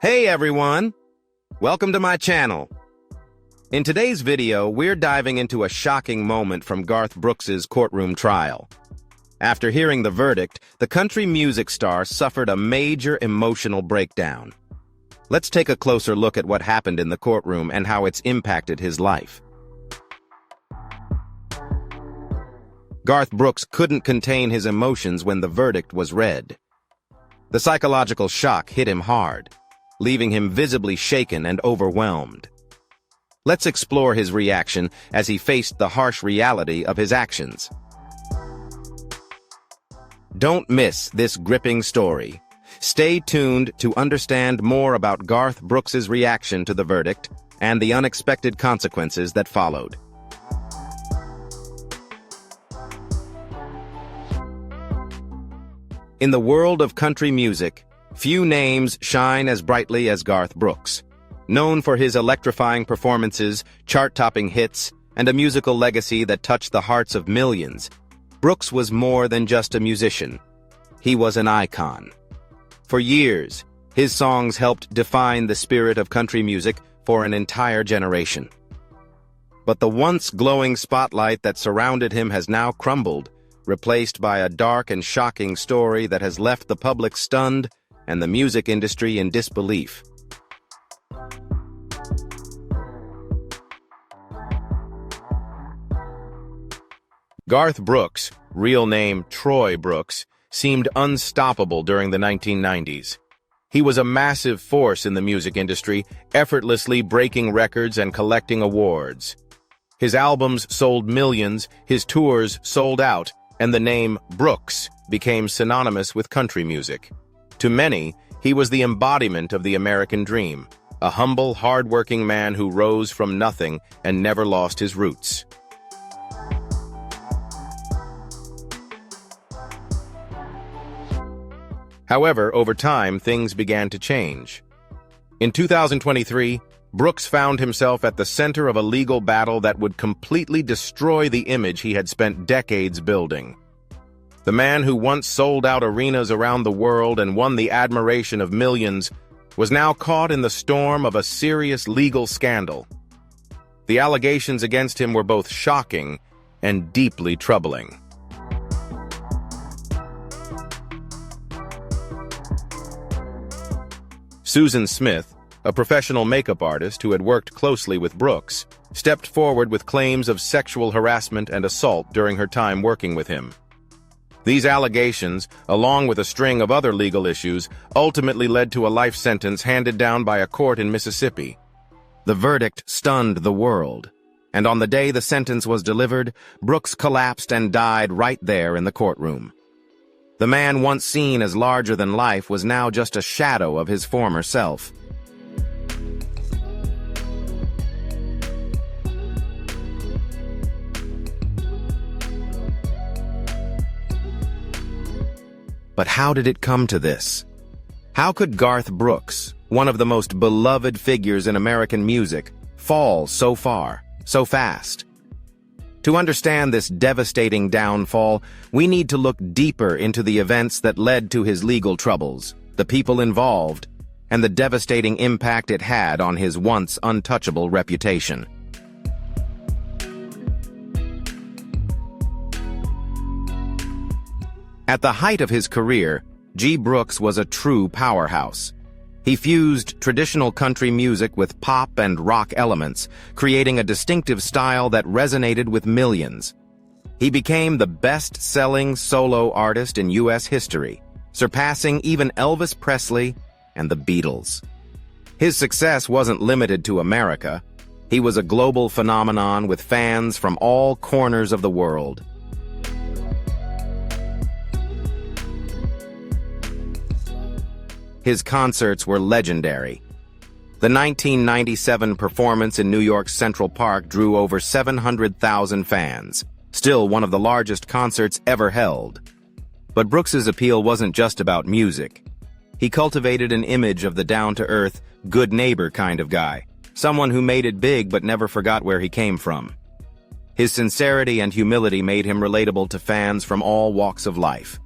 Hey everyone! Welcome to my channel. In today's video, we're diving into a shocking moment from Garth Brooks' courtroom trial. After hearing the verdict, the country music star suffered a major emotional breakdown. Let's take a closer look at what happened in the courtroom and how it's impacted his life. Garth Brooks couldn't contain his emotions when the verdict was read. The psychological shock hit him hard, leaving him visibly shaken and overwhelmed. Let's explore his reaction as he faced the harsh reality of his actions. Don't miss this gripping story. Stay tuned to understand more about Garth Brooks' reaction to the verdict and the unexpected consequences that followed. In the world of country music, few names shine as brightly as Garth Brooks. Known for his electrifying performances, chart-topping hits, and a musical legacy that touched the hearts of millions, Brooks was more than just a musician. He was an icon. For years, his songs helped define the spirit of country music for an entire generation. But the once glowing spotlight that surrounded him has now crumbled, replaced by a dark and shocking story that has left the public stunned and the music industry in disbelief. Garth Brooks, real name Troy Brooks, seemed unstoppable during the 1990s. He was a massive force in the music industry, effortlessly breaking records and collecting awards. His albums sold millions, his tours sold out, and the name Brooks became synonymous with country music. To many, he was the embodiment of the American dream, a humble, hard-working man who rose from nothing and never lost his roots. However, over time, things began to change. In 2023, Brooks found himself at the center of a legal battle that would completely destroy the image he had spent decades building. The man who once sold out arenas around the world and won the admiration of millions was now caught in the storm of a serious legal scandal. The allegations against him were both shocking and deeply troubling. Susan Smith, a professional makeup artist who had worked closely with Brooks, stepped forward with claims of sexual harassment and assault during her time working with him. These allegations, along with a string of other legal issues, ultimately led to a life sentence handed down by a court in Mississippi. The verdict stunned the world, and on the day the sentence was delivered, Brooks collapsed and died right there in the courtroom. The man once seen as larger than life was now just a shadow of his former self. But how did it come to this? How could Garth Brooks, one of the most beloved figures in American music, fall so far, so fast? To understand this devastating downfall, we need to look deeper into the events that led to his legal troubles, the people involved, and the devastating impact it had on his once untouchable reputation. At the height of his career, G. Brooks was a true powerhouse. He fused traditional country music with pop and rock elements, creating a distinctive style that resonated with millions. He became the best-selling solo artist in U.S. history, surpassing even Elvis Presley and the Beatles. His success wasn't limited to America. He was a global phenomenon with fans from all corners of the world. His concerts were legendary. The 1997 performance in New York's Central Park drew over 700,000 fans, still one of the largest concerts ever held. But Brooks's appeal wasn't just about music. He cultivated an image of the down-to-earth, good neighbor kind of guy, someone who made it big but never forgot where he came from. His sincerity and humility made him relatable to fans from all walks of life.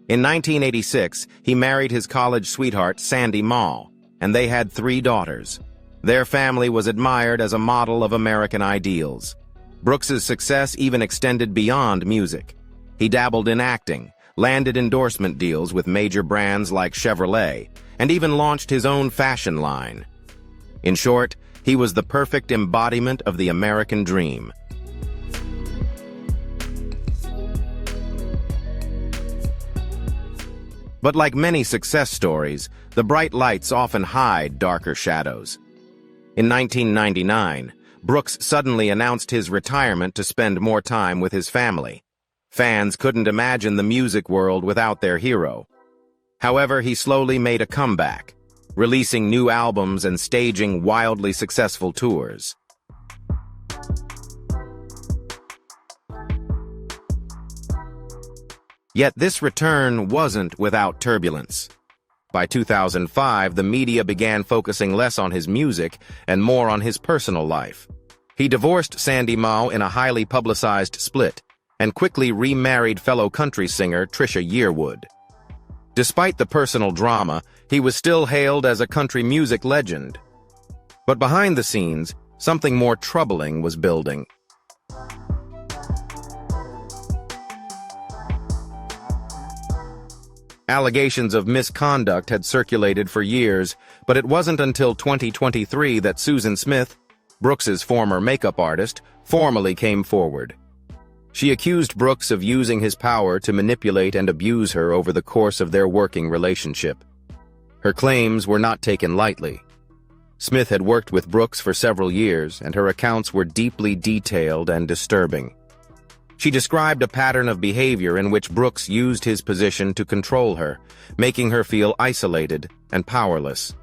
In 1986, he married his college sweetheart, Sandy Mall, and they had 3 daughters. Their family was admired as a model of American ideals. Brooks's success even extended beyond music. He dabbled in acting, landed endorsement deals with major brands like Chevrolet, and even launched his own fashion line. In short, he was the perfect embodiment of the American dream. But like many success stories, the bright lights often hide darker shadows. In 1999, Brooks suddenly announced his retirement to spend more time with his family. Fans couldn't imagine the music world without their hero. However, he slowly made a comeback, releasing new albums and staging wildly successful tours. Yet this return wasn't without turbulence. By 2005, the media began focusing less on his music and more on his personal life. He divorced Sandy Mall in a highly publicized split and quickly remarried fellow country singer Trisha Yearwood. Despite the personal drama, he was still hailed as a country music legend. But behind the scenes, something more troubling was building. Allegations of misconduct had circulated for years, but it wasn't until 2023 that Susan Smith, Brooks's former makeup artist, formally came forward. She accused Brooks of using his power to manipulate and abuse her over the course of their working relationship. Her claims were not taken lightly. Smith had worked with Brooks for several years, and her accounts were deeply detailed and disturbing. She described a pattern of behavior in which Brooks used his position to control her, making her feel isolated and powerless.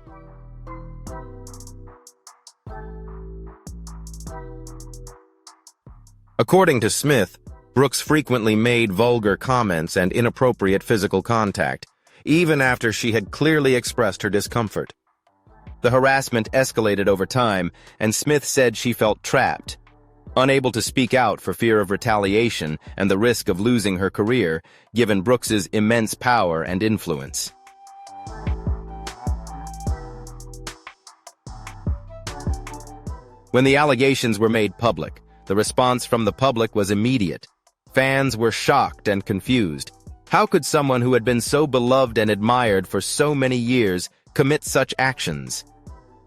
According to Smith, Brooks frequently made vulgar comments and inappropriate physical contact, even after she had clearly expressed her discomfort. The harassment escalated over time, and Smith said she felt trapped, unable to speak out for fear of retaliation and the risk of losing her career, given Brooks's immense power and influence. When the allegations were made public, the response from the public was immediate. Fans were shocked and confused. How could someone who had been so beloved and admired for so many years commit such actions?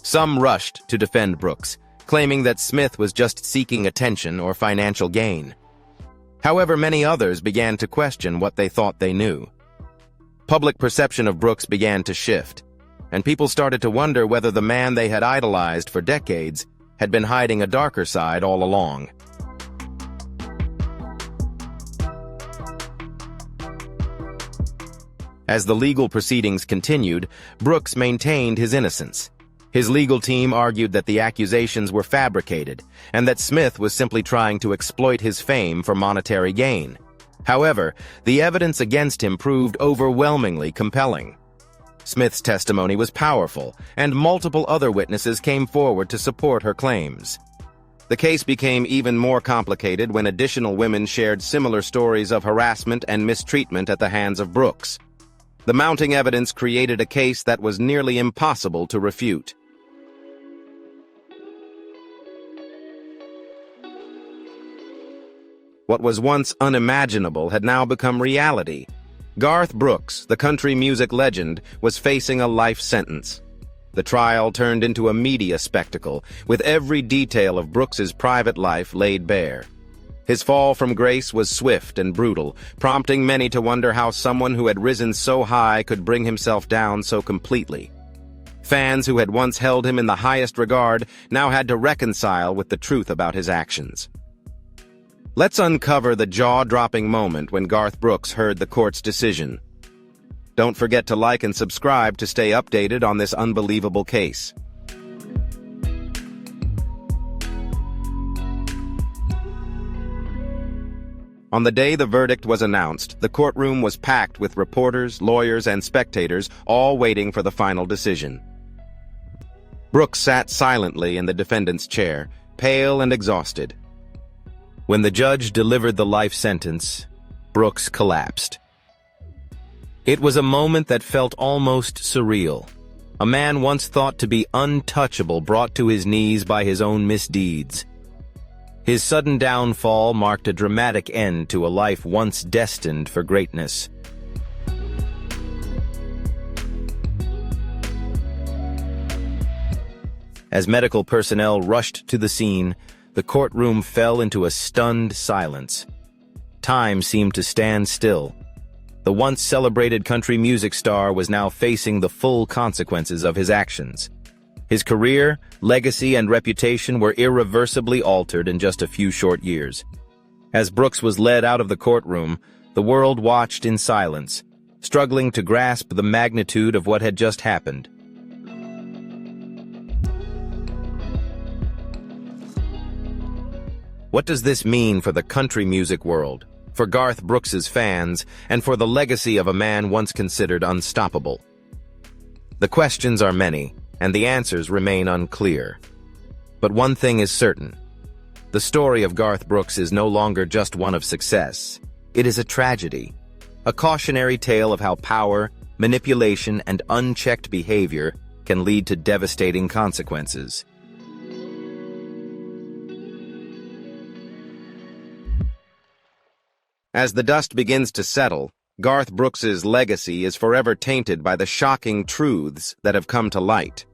Some rushed to defend Brooks, claiming that Smith was just seeking attention or financial gain. However, many others began to question what they thought they knew. Public perception of Brooks began to shift, and people started to wonder whether the man they had idolized for decades had been hiding a darker side all along. As the legal proceedings continued, Brooks maintained his innocence. His legal team argued that the accusations were fabricated and that Smith was simply trying to exploit his fame for monetary gain. However, the evidence against him proved overwhelmingly compelling. Smith's testimony was powerful, and multiple other witnesses came forward to support her claims. The case became even more complicated when additional women shared similar stories of harassment and mistreatment at the hands of Brooks. The mounting evidence created a case that was nearly impossible to refute. What was once unimaginable had now become reality. Garth Brooks, the country music legend, was facing a life sentence. The trial turned into a media spectacle, with every detail of Brooks's private life laid bare. His fall from grace was swift and brutal, prompting many to wonder how someone who had risen so high could bring himself down so completely. Fans who had once held him in the highest regard now had to reconcile with the truth about his actions. Let's uncover the jaw-dropping moment when Garth Brooks heard the court's decision. Don't forget to like and subscribe to stay updated on this unbelievable case. On the day the verdict was announced, the courtroom was packed with reporters, lawyers, and spectators, all waiting for the final decision. Brooks sat silently in the defendant's chair, pale and exhausted. When the judge delivered the life sentence, Brooks collapsed. It was a moment that felt almost surreal. A man once thought to be untouchable brought to his knees by his own misdeeds. His sudden downfall marked a dramatic end to a life once destined for greatness. As medical personnel rushed to the scene, the courtroom fell into a stunned silence. Time seemed to stand still. The once celebrated country music star was now facing the full consequences of his actions. His career, legacy, and reputation were irreversibly altered in just a few short years. As Brooks was led out of the courtroom, the world watched in silence, struggling to grasp the magnitude of what had just happened. What does this mean for the country music world, for Garth Brooks's fans, and for the legacy of a man once considered unstoppable? The questions are many, and the answers remain unclear. But one thing is certain. The story of Garth Brooks is no longer just one of success. It is a tragedy, a cautionary tale of how power, manipulation, and unchecked behavior can lead to devastating consequences. As the dust begins to settle, Garth Brooks's legacy is forever tainted by the shocking truths that have come to light.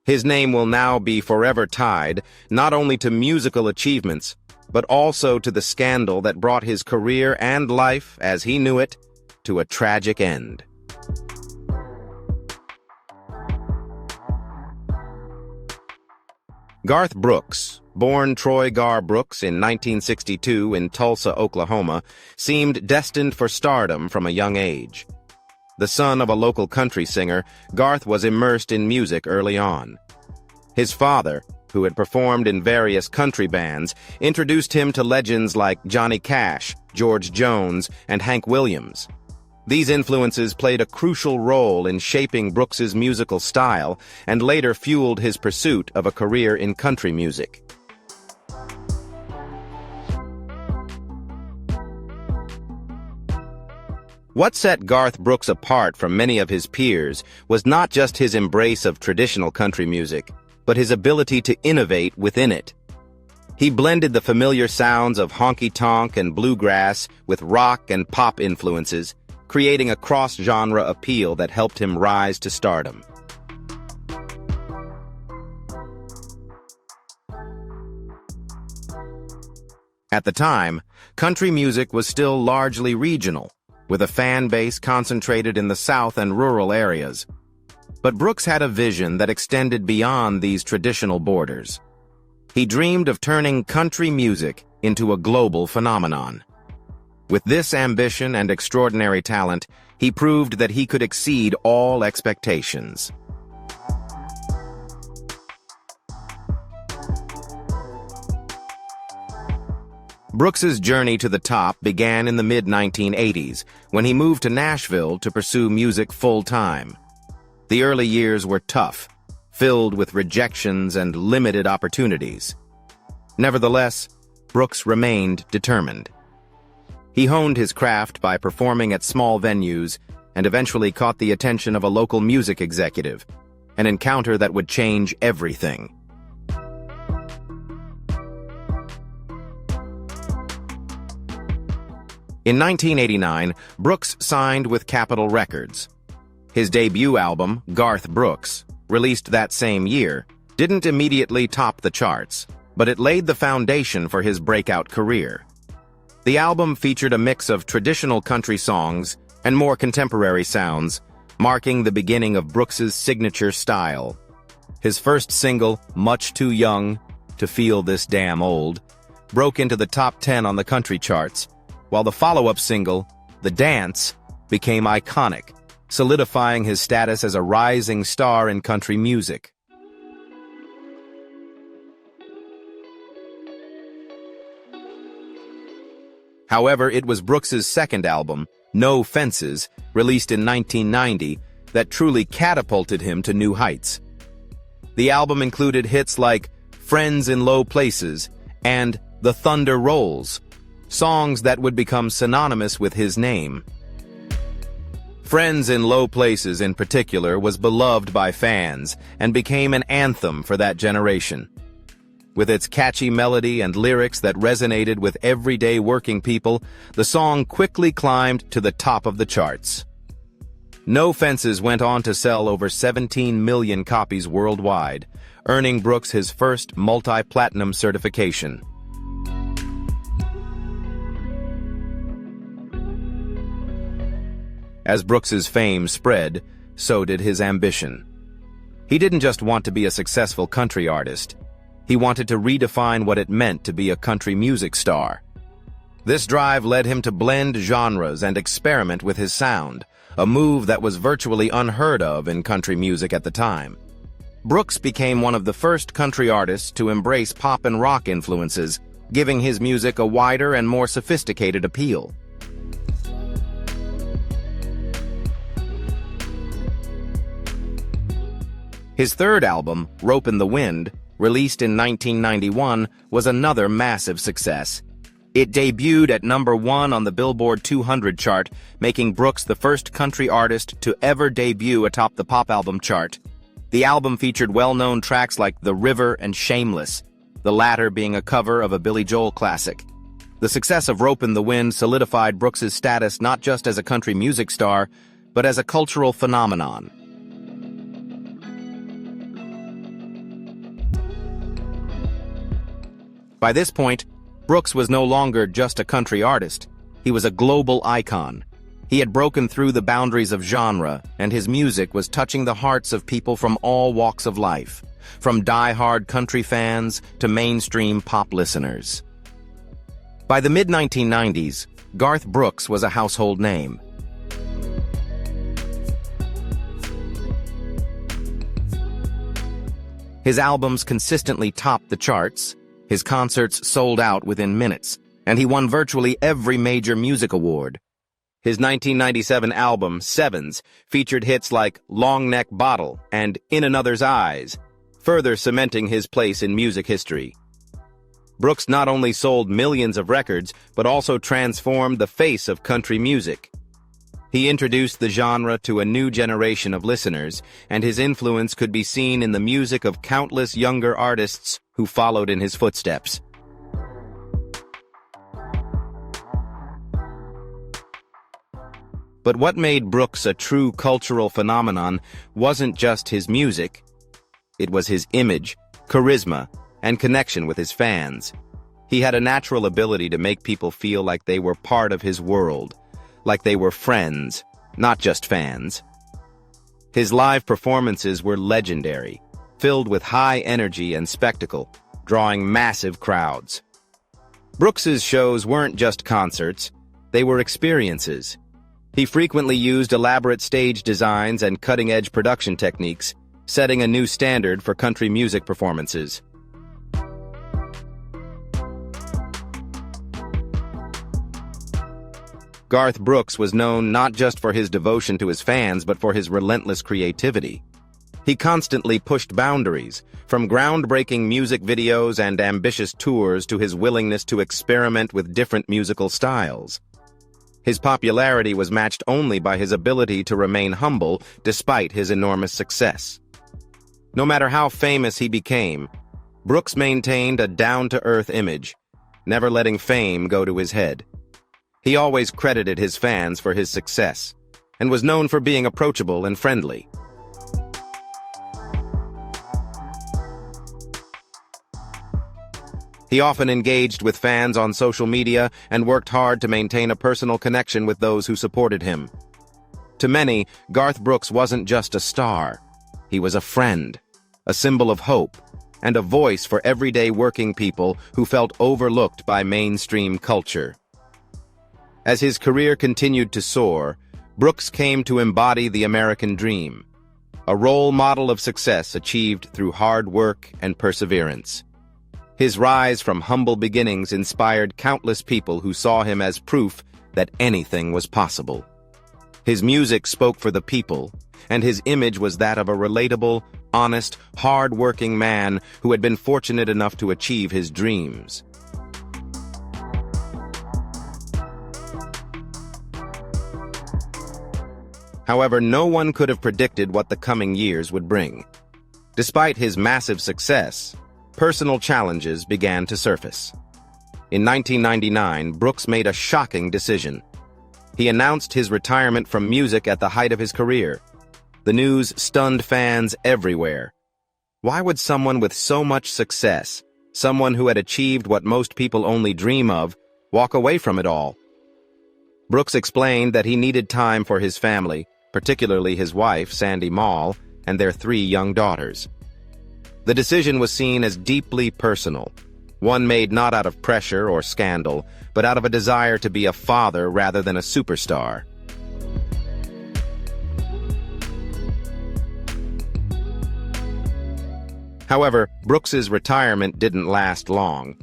His name will now be forever tied not only to musical achievements, but also to the scandal that brought his career and life, as he knew it, to a tragic end. Garth Brooks, born Troy Gar Brooks in 1962 in Tulsa, Oklahoma, seemed destined for stardom from a young age. The son of a local country singer, Garth was immersed in music early on. His father, who had performed in various country bands, introduced him to legends like Johnny Cash, George Jones, and Hank Williams. These influences played a crucial role in shaping Brooks's musical style and later fueled his pursuit of a career in country music. What set Garth Brooks apart from many of his peers was not just his embrace of traditional country music, but his ability to innovate within it. He blended the familiar sounds of honky-tonk and bluegrass with rock and pop influences, creating a cross-genre appeal that helped him rise to stardom. At the time, country music was still largely regional, with a fan base concentrated in the South and rural areas. But Brooks had a vision that extended beyond these traditional borders. He dreamed of turning country music into a global phenomenon. With this ambition and extraordinary talent, he proved that he could exceed all expectations. Brooks's journey to the top began in the mid-1980s, when he moved to Nashville to pursue music full-time. The early years were tough, filled with rejections and limited opportunities. Nevertheless, Brooks remained determined. He honed his craft by performing at small venues and eventually caught the attention of a local music executive, an encounter that would change everything. In 1989, Brooks signed with Capitol Records. His debut album, Garth Brooks, released that same year, didn't immediately top the charts, but it laid the foundation for his breakout career. The album featured a mix of traditional country songs and more contemporary sounds, marking the beginning of Brooks's signature style. His first single, Much Too Young to Feel This Damn Old, broke into the top 10 on the country charts, while the follow-up single, The Dance, became iconic, solidifying his status as a rising star in country music. However, it was Brooks's second album, No Fences, released in 1990, that truly catapulted him to new heights. The album included hits like Friends in Low Places and The Thunder Rolls, songs that would become synonymous with his name. Friends in Low Places in particular was beloved by fans and became an anthem for that generation. With its catchy melody and lyrics that resonated with everyday working people, the song quickly climbed to the top of the charts. No Fences went on to sell over 17 million copies worldwide, earning Brooks his first multi-platinum certification. As Brooks's fame spread, so did his ambition. He didn't just want to be a successful country artist. He wanted to redefine what it meant to be a country music star. This drive led him to blend genres and experiment with his sound, a move that was virtually unheard of in country music at the time. Brooks became one of the first country artists to embrace pop and rock influences, giving his music a wider and more sophisticated appeal. His third album, Rope in the Wind, released in 1991, was another massive success. It debuted at #1 on the Billboard 200 chart, making Brooks the first country artist to ever debut atop the pop album chart. The album featured well-known tracks like The River and Shameless, the latter being a cover of a Billy Joel classic. The success of Rope in the Wind solidified Brooks's status not just as a country music star, but as a cultural phenomenon. By this point, Brooks was no longer just a country artist. He was a global icon. He had broken through the boundaries of genre, and his music was touching the hearts of people from all walks of life, from die-hard country fans to mainstream pop listeners. By the mid-1990s, Garth Brooks was a household name. His albums consistently topped the charts. His concerts sold out within minutes, and he won virtually every major music award. His 1997 album, Sevens, featured hits like Long Neck Bottle and In Another's Eyes, further cementing his place in music history. Brooks not only sold millions of records, but also transformed the face of country music. He introduced the genre to a new generation of listeners, and his influence could be seen in the music of countless younger artists who followed in his footsteps. But what made Brooks a true cultural phenomenon wasn't just his music. It was his image, charisma, and connection with his fans. He had a natural ability to make people feel like they were part of his world, like they were friends, not just fans. His live performances were legendary, filled with high energy and spectacle, drawing massive crowds. Brooks's shows weren't just concerts, they were experiences. He frequently used elaborate stage designs and cutting-edge production techniques, setting a new standard for country music performances. Garth Brooks was known not just for his devotion to his fans, but for his relentless creativity. He constantly pushed boundaries, from groundbreaking music videos and ambitious tours to his willingness to experiment with different musical styles. His popularity was matched only by his ability to remain humble despite his enormous success. No matter how famous he became, Brooks maintained a down-to-earth image, never letting fame go to his head. He always credited his fans for his success, and was known for being approachable and friendly. He often engaged with fans on social media and worked hard to maintain a personal connection with those who supported him. To many, Garth Brooks wasn't just a star. He was a friend, a symbol of hope, and a voice for everyday working people who felt overlooked by mainstream culture. As his career continued to soar, Brooks came to embody the American dream, a role model of success achieved through hard work and perseverance. His rise from humble beginnings inspired countless people who saw him as proof that anything was possible. His music spoke for the people, and his image was that of a relatable, honest, hard-working man who had been fortunate enough to achieve his dreams. However, no one could have predicted what the coming years would bring. Despite his massive success, personal challenges began to surface. In 1999, Brooks made a shocking decision. He announced his retirement from music at the height of his career. The news stunned fans everywhere. Why would someone with so much success, someone who had achieved what most people only dream of, walk away from it all? Brooks explained that he needed time for his family, particularly his wife, Sandy Mall, and their 3 young daughters. The decision was seen as deeply personal, one made not out of pressure or scandal, but out of a desire to be a father rather than a superstar. However, Brooks's retirement didn't last long.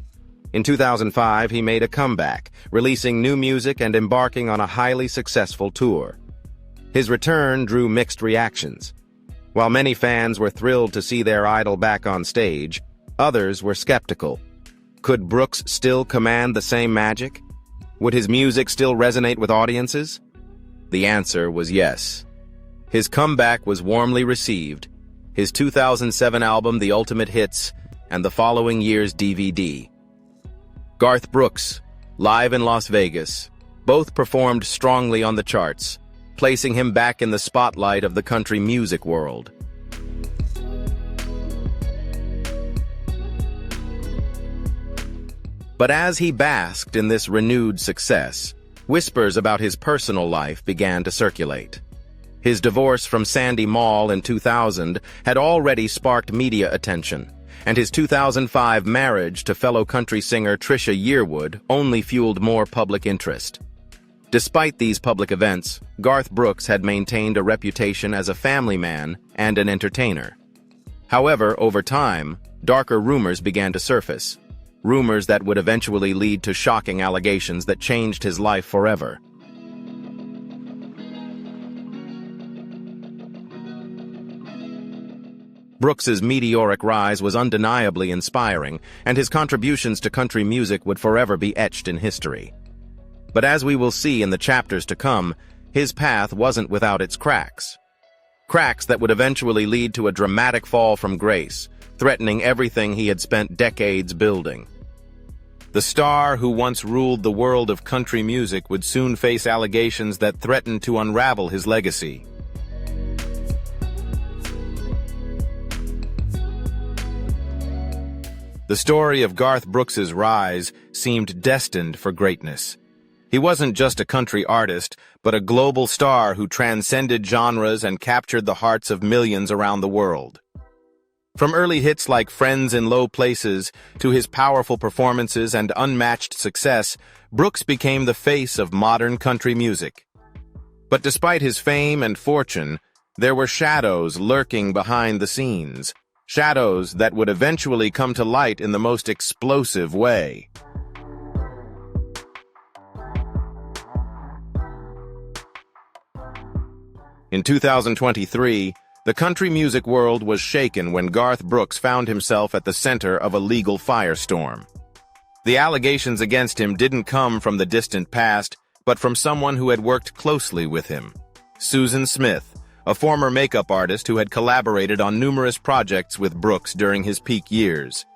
In 2005, he made a comeback, releasing new music and embarking on a highly successful tour. His return drew mixed reactions. While many fans were thrilled to see their idol back on stage, others were skeptical. Could Brooks still command the same magic? Would his music still resonate with audiences? The answer was yes. His comeback was warmly received. His 2007 album, The Ultimate Hits, and the following year's DVD. Garth Brooks, live in Las Vegas, both performed strongly on the charts, placing him back in the spotlight of the country music world. But as he basked in this renewed success, whispers about his personal life began to circulate. His divorce from Sandy Mall in 2000 had already sparked media attention, and his 2005 marriage to fellow country singer Trisha Yearwood only fueled more public interest. Despite these public events, Garth Brooks had maintained a reputation as a family man and an entertainer. However, over time, darker rumors began to surface. Rumors that would eventually lead to shocking allegations that changed his life forever. Brooks's meteoric rise was undeniably inspiring, and his contributions to country music would forever be etched in history. But as we will see in the chapters to come, his path wasn't without its cracks. Cracks that would eventually lead to a dramatic fall from grace, threatening everything he had spent decades building. The star who once ruled the world of country music would soon face allegations that threatened to unravel his legacy. The story of Garth Brooks's rise seemed destined for greatness. He wasn't just a country artist, but a global star who transcended genres and captured the hearts of millions around the world. From early hits like Friends in Low Places to his powerful performances and unmatched success, Brooks became the face of modern country music. But despite his fame and fortune, there were shadows lurking behind the scenes, shadows that would eventually come to light in the most explosive way. In 2023, the country music world was shaken when Garth Brooks found himself at the center of a legal firestorm. The allegations against him didn't come from the distant past, but from someone who had worked closely with him. Susan Smith, a former makeup artist who had collaborated on numerous projects with Brooks during his peak years.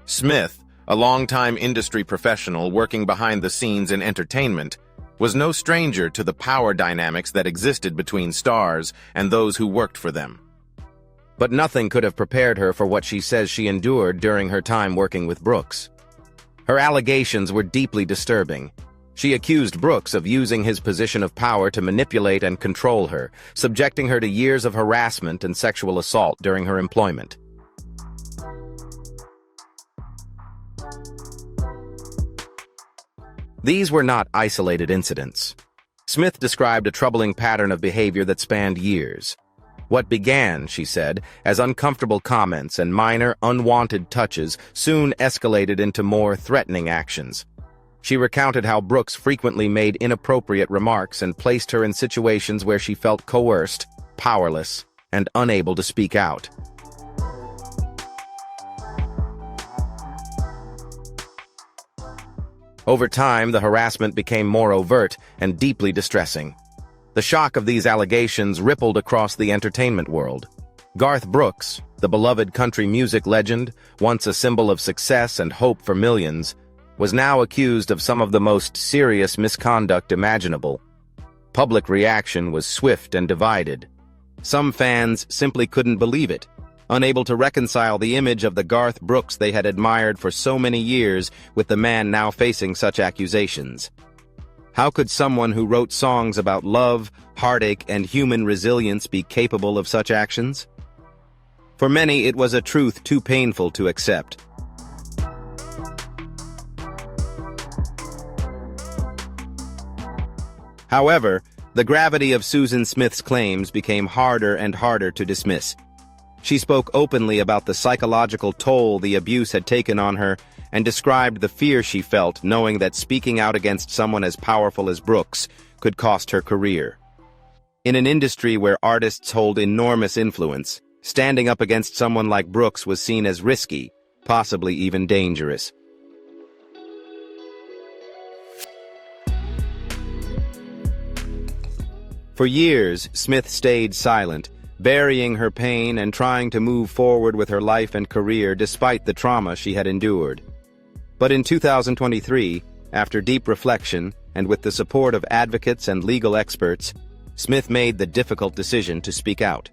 Smith, a longtime industry professional working behind the scenes in entertainment, was no stranger to the power dynamics that existed between stars and those who worked for them. But nothing could have prepared her for what she says she endured during her time working with Brooks. Her allegations were deeply disturbing. She accused Brooks of using his position of power to manipulate and control her, subjecting her to years of harassment and sexual assault during her employment. These were not isolated incidents. Smith described a troubling pattern of behavior that spanned years. What began, she said, as uncomfortable comments and minor, unwanted touches soon escalated into more threatening actions. She recounted how Brooks frequently made inappropriate remarks and placed her in situations where she felt coerced, powerless, and unable to speak out. Over time, the harassment became more overt and deeply distressing. The shock of these allegations rippled across the entertainment world. Garth Brooks, the beloved country music legend, once a symbol of success and hope for millions, was now accused of some of the most serious misconduct imaginable. Public reaction was swift and divided. Some fans simply couldn't believe it, unable to reconcile the image of the Garth Brooks they had admired for so many years with the man now facing such accusations. How could someone who wrote songs about love, heartache, and human resilience be capable of such actions? For many, it was a truth too painful to accept. However, the gravity of Susan Smith's claims became harder and harder to dismiss. She spoke openly about the psychological toll the abuse had taken on her and described the fear she felt knowing that speaking out against someone as powerful as Brooks could cost her career. In an industry where artists hold enormous influence, standing up against someone like Brooks was seen as risky, possibly even dangerous. For years, Smith stayed silent, burying her pain and trying to move forward with her life and career despite the trauma she had endured. But in 2023, after deep reflection and with the support of advocates and legal experts, Smith made the difficult decision to speak out.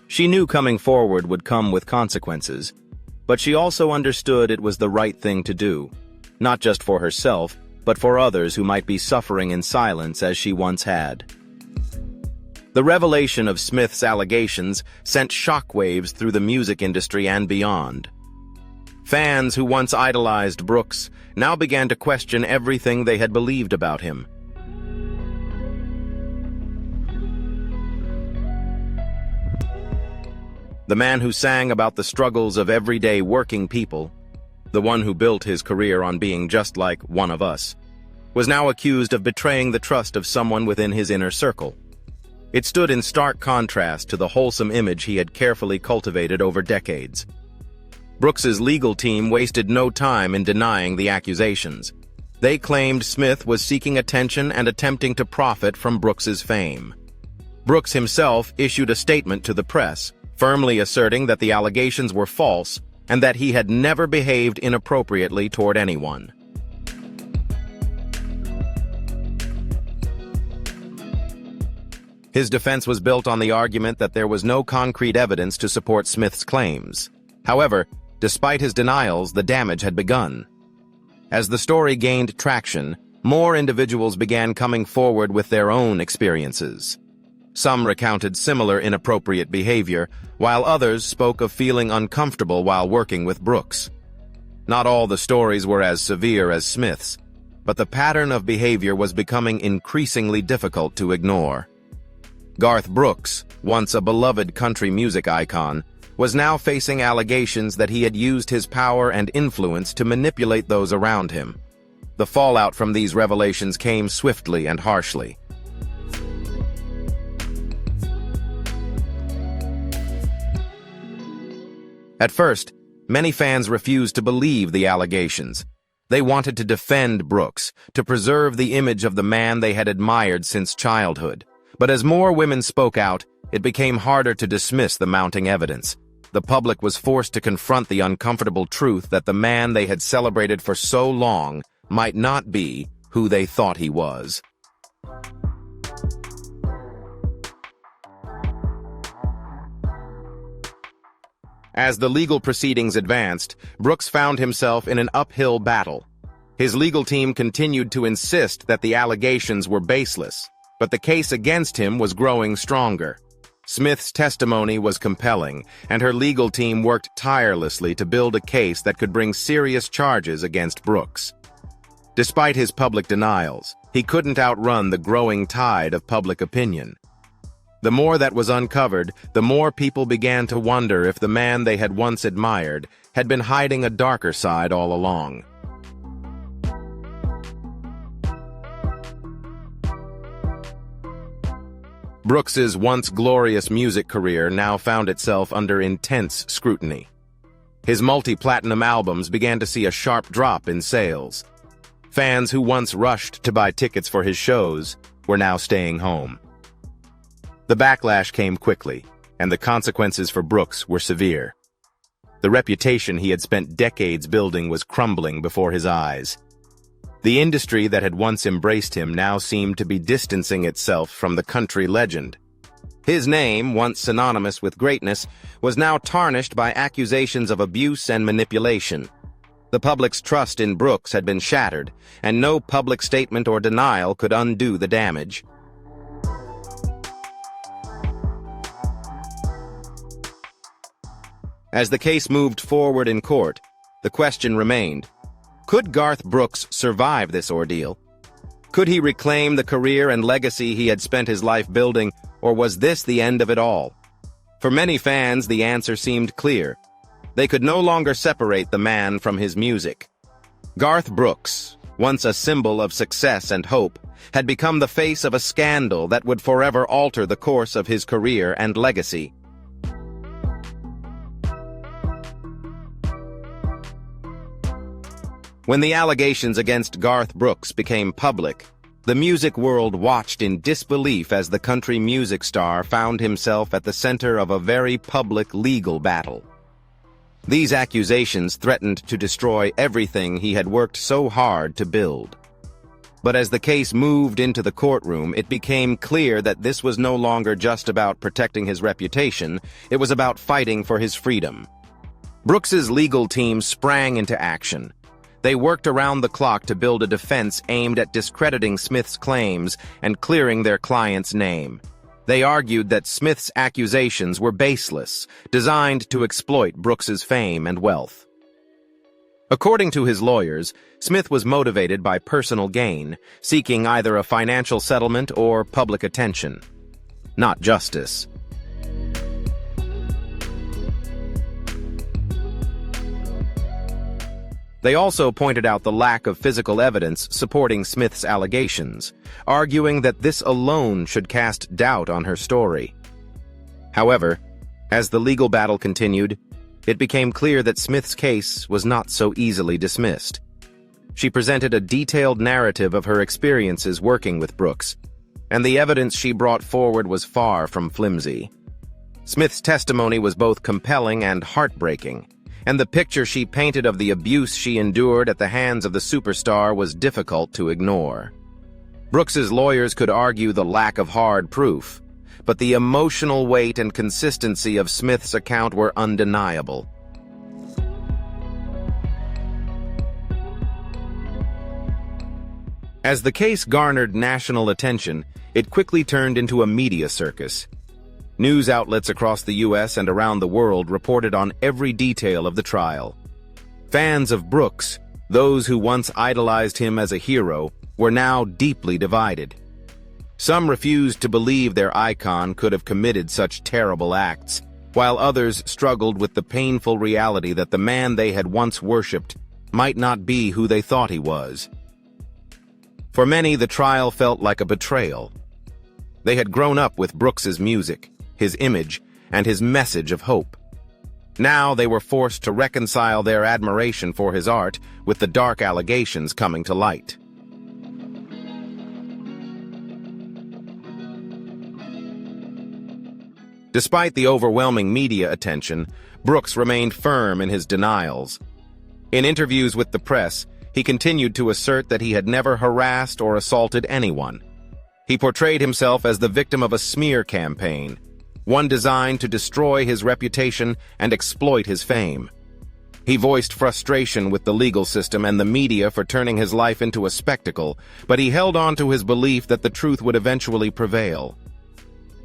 She knew coming forward would come with consequences, but she also understood it was the right thing to do, not just for herself, but for others who might be suffering in silence as she once had. The revelation of Smith's allegations sent shockwaves through the music industry and beyond. Fans who once idolized Brooks now began to question everything they had believed about him. The man who sang about the struggles of everyday working people, the one who built his career on being just like one of us, was now accused of betraying the trust of someone within his inner circle. It stood in stark contrast to the wholesome image he had carefully cultivated over decades. Brooks's legal team wasted no time in denying the accusations. They claimed Smith was seeking attention and attempting to profit from Brooks's fame. Brooks himself issued a statement to the press, firmly asserting that the allegations were false and that he had never behaved inappropriately toward anyone. His defense was built on the argument that there was no concrete evidence to support Smith's claims. However, despite his denials, the damage had begun. As the story gained traction, more individuals began coming forward with their own experiences. Some recounted similar inappropriate behavior, while others spoke of feeling uncomfortable while working with Brooks. Not all the stories were as severe as Smith's, but the pattern of behavior was becoming increasingly difficult to ignore. Garth Brooks, once a beloved country music icon, was now facing allegations that he had used his power and influence to manipulate those around him. The fallout from these revelations came swiftly and harshly. At first, many fans refused to believe the allegations. They wanted to defend Brooks, to preserve the image of the man they had admired since childhood. But as more women spoke out, it became harder to dismiss the mounting evidence. The public was forced to confront the uncomfortable truth that the man they had celebrated for so long might not be who they thought he was. As the legal proceedings advanced, Brooks found himself in an uphill battle. His legal team continued to insist that the allegations were baseless, but the case against him was growing stronger. Smith's testimony was compelling, and her legal team worked tirelessly to build a case that could bring serious charges against Brooks. Despite his public denials, he couldn't outrun the growing tide of public opinion. The more that was uncovered, the more people began to wonder if the man they had once admired had been hiding a darker side all along. Brooks's once glorious music career now found itself under intense scrutiny. His multi-platinum albums began to see a sharp drop in sales. Fans who once rushed to buy tickets for his shows were now staying home. The backlash came quickly, and the consequences for Brooks were severe. The reputation he had spent decades building was crumbling before his eyes. The industry that had once embraced him now seemed to be distancing itself from the country legend. His name, once synonymous with greatness, was now tarnished by accusations of abuse and manipulation. The public's trust in Brooks had been shattered, and no public statement or denial could undo the damage. As the case moved forward in court, the question remained: could Garth Brooks survive this ordeal? Could he reclaim the career and legacy he had spent his life building, or was this the end of it all? For many fans, the answer seemed clear. They could no longer separate the man from his music. Garth Brooks, once a symbol of success and hope, had become the face of a scandal that would forever alter the course of his career and legacy. When the allegations against Garth Brooks became public, the music world watched in disbelief as the country music star found himself at the center of a very public legal battle. These accusations threatened to destroy everything he had worked so hard to build. But as the case moved into the courtroom, it became clear that this was no longer just about protecting his reputation, it was about fighting for his freedom. Brooks's legal team sprang into action. They worked around the clock to build a defense aimed at discrediting Smith's claims and clearing their client's name. They argued that Smith's accusations were baseless, designed to exploit Brooks's fame and wealth. According to his lawyers, Smith was motivated by personal gain, seeking either a financial settlement or public attention, not justice. They also pointed out the lack of physical evidence supporting Smith's allegations, arguing that this alone should cast doubt on her story. However, as the legal battle continued, it became clear that Smith's case was not so easily dismissed. She presented a detailed narrative of her experiences working with Brooks, and the evidence she brought forward was far from flimsy. Smith's testimony was both compelling and heartbreaking, and the picture she painted of the abuse she endured at the hands of the superstar was difficult to ignore. Brooks's lawyers could argue the lack of hard proof, but the emotional weight and consistency of Smith's account were undeniable. As the case garnered national attention, it quickly turned into a media circus. News outlets across the U.S. and around the world reported on every detail of the trial. Fans of Brooks, those who once idolized him as a hero, were now deeply divided. Some refused to believe their icon could have committed such terrible acts, while others struggled with the painful reality that the man they had once worshipped might not be who they thought he was. For many, the trial felt like a betrayal. They had grown up with Brooks's music, his image, and his message of hope. Now they were forced to reconcile their admiration for his art with the dark allegations coming to light. Despite the overwhelming media attention, Brooks remained firm in his denials. In interviews with the press, he continued to assert that he had never harassed or assaulted anyone. He portrayed himself as the victim of a smear campaign, one designed to destroy his reputation and exploit his fame. He voiced frustration with the legal system and the media for turning his life into a spectacle, but he held on to his belief that the truth would eventually prevail.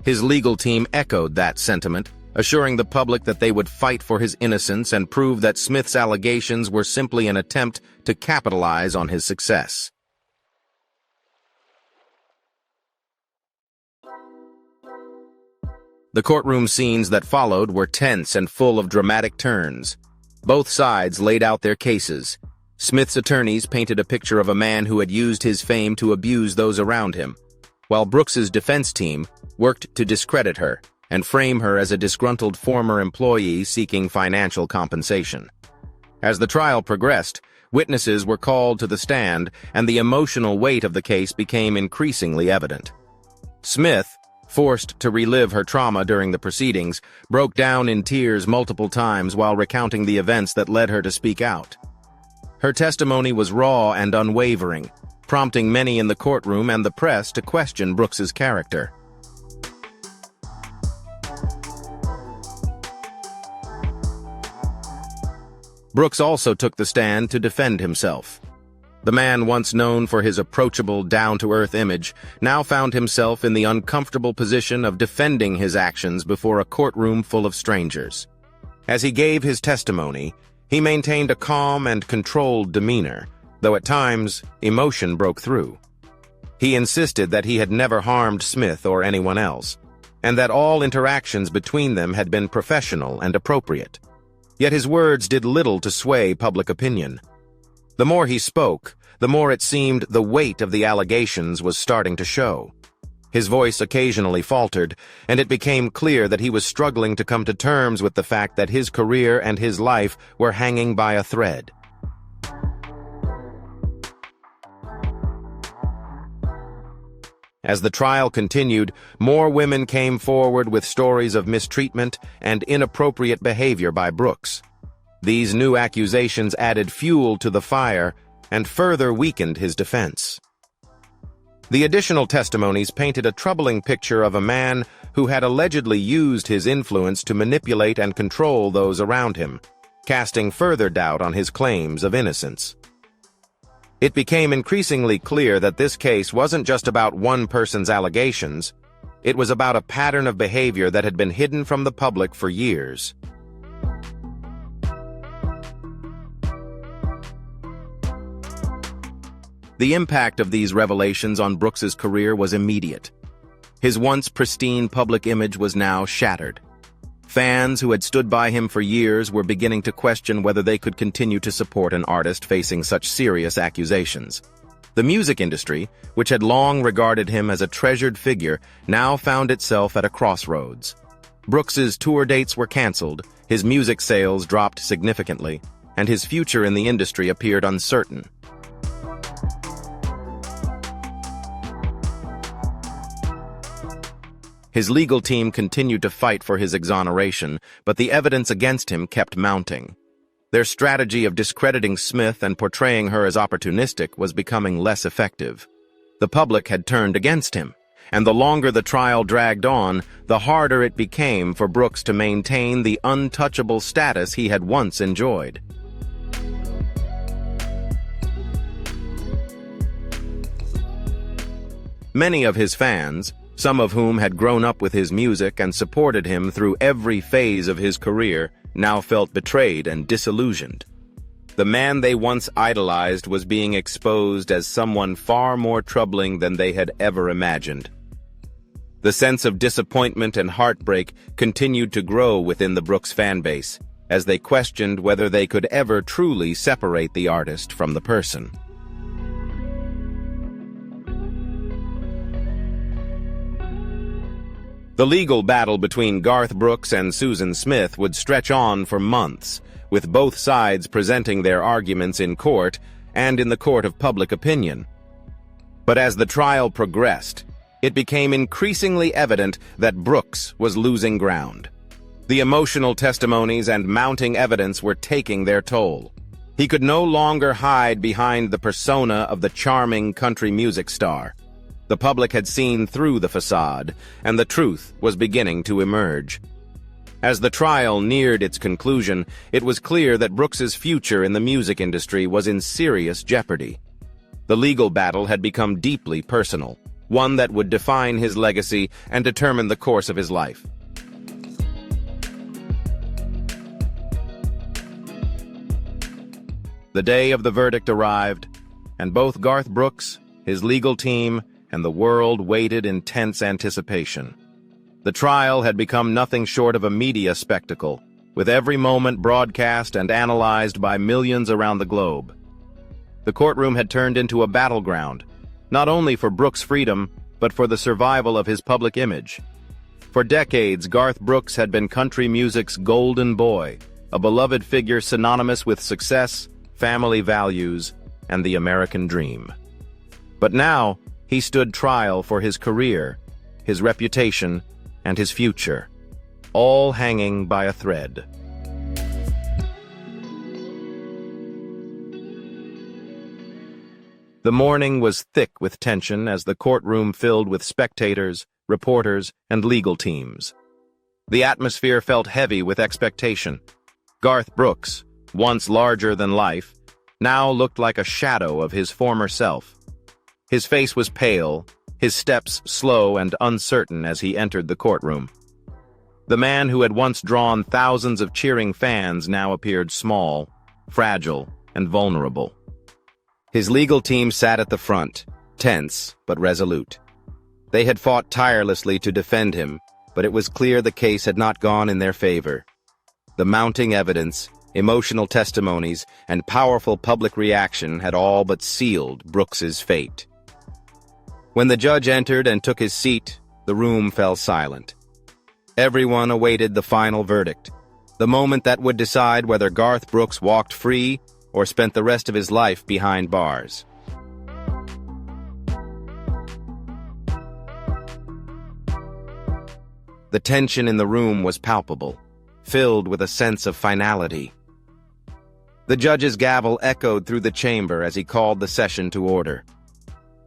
His legal team echoed that sentiment, assuring the public that they would fight for his innocence and prove that Smith's allegations were simply an attempt to capitalize on his success. The courtroom scenes that followed were tense and full of dramatic turns. Both sides laid out their cases. Smith's attorneys painted a picture of a man who had used his fame to abuse those around him, while Brooks's defense team worked to discredit her and frame her as a disgruntled former employee seeking financial compensation. As the trial progressed, Witnesses were called to the stand, and the emotional weight of the case became increasingly evident. Smith, forced to relive her trauma during the proceedings, broke down in tears multiple times while recounting the events that led her to speak out. Her testimony was raw and unwavering, prompting many in the courtroom and the press to question Brooks's character. Brooks also took the stand to defend himself. The man once known for his approachable, down-to-earth image now found himself in the uncomfortable position of defending his actions before a courtroom full of strangers. As he gave his testimony, he maintained a calm and controlled demeanor, though at times emotion broke through. He insisted that he had never harmed Smith or anyone else, and that all interactions between them had been professional and appropriate. Yet his words did little to sway public opinion. The more he spoke, the more it seemed the weight of the allegations was starting to show. His voice occasionally faltered, and it became clear that he was struggling to come to terms with the fact that his career and his life were hanging by a thread. As the trial continued, more women came forward with stories of mistreatment and inappropriate behavior by Brooks. These new accusations added fuel to the fire and further weakened his defense. The additional testimonies painted a troubling picture of a man who had allegedly used his influence to manipulate and control those around him, casting further doubt on his claims of innocence. It became increasingly clear that this case wasn't just about one person's allegations. It was about a pattern of behavior that had been hidden from the public for years. The impact of these revelations on Brooks's career was immediate. His once pristine public image was now shattered. Fans who had stood by him for years were beginning to question whether they could continue to support an artist facing such serious accusations. The music industry, which had long regarded him as a treasured figure, now found itself at a crossroads. Brooks's tour dates were canceled, his music sales dropped significantly, and his future in the industry appeared uncertain. His legal team continued to fight for his exoneration, but the evidence against him kept mounting. Their strategy of discrediting Smith and portraying her as opportunistic was becoming less effective. The public had turned against him, and the longer the trial dragged on, the harder it became for Brooks to maintain the untouchable status he had once enjoyed. Many of his fans, some of whom had grown up with his music and supported him through every phase of his career, now felt betrayed and disillusioned. The man they once idolized was being exposed as someone far more troubling than they had ever imagined. The sense of disappointment and heartbreak continued to grow within the Brooks fan base, as they questioned whether they could ever truly separate the artist from the person. The legal battle between Garth Brooks and Susan Smith would stretch on for months, with both sides presenting their arguments in court and in the court of public opinion. But as the trial progressed, it became increasingly evident that Brooks was losing ground. The emotional testimonies and mounting evidence were taking their toll. He could no longer hide behind the persona of the charming country music star. The public had seen through the facade, and the truth was beginning to emerge. As the trial neared its conclusion, it was clear that Brooks's future in the music industry was in serious jeopardy. The legal battle had become deeply personal, one that would define his legacy and determine the course of his life. The day of the verdict arrived, and both Garth Brooks, his legal team, and the world waited in tense anticipation. The trial had become nothing short of a media spectacle, with every moment broadcast and analyzed by millions around the globe. The courtroom had turned into a battleground, not only for Brooks' freedom, but for the survival of his public image. For decades, Garth Brooks had been country music's golden boy, a beloved figure synonymous with success, family values, and the American dream. But now, he stood trial for his career, his reputation, and his future, all hanging by a thread. The morning was thick with tension as the courtroom filled with spectators, reporters, and legal teams. The atmosphere felt heavy with expectation. Garth Brooks, once larger than life, now looked like a shadow of his former self. His face was pale, his steps slow and uncertain as he entered the courtroom. The man who had once drawn thousands of cheering fans now appeared small, fragile, and vulnerable. His legal team sat at the front, tense but resolute. They had fought tirelessly to defend him, but it was clear the case had not gone in their favor. The mounting evidence, emotional testimonies, and powerful public reaction had all but sealed Brooks's fate. When the judge entered and took his seat, the room fell silent. Everyone awaited the final verdict, the moment that would decide whether Garth Brooks walked free or spent the rest of his life behind bars. The tension in the room was palpable, filled with a sense of finality. The judge's gavel echoed through the chamber as he called the session to order.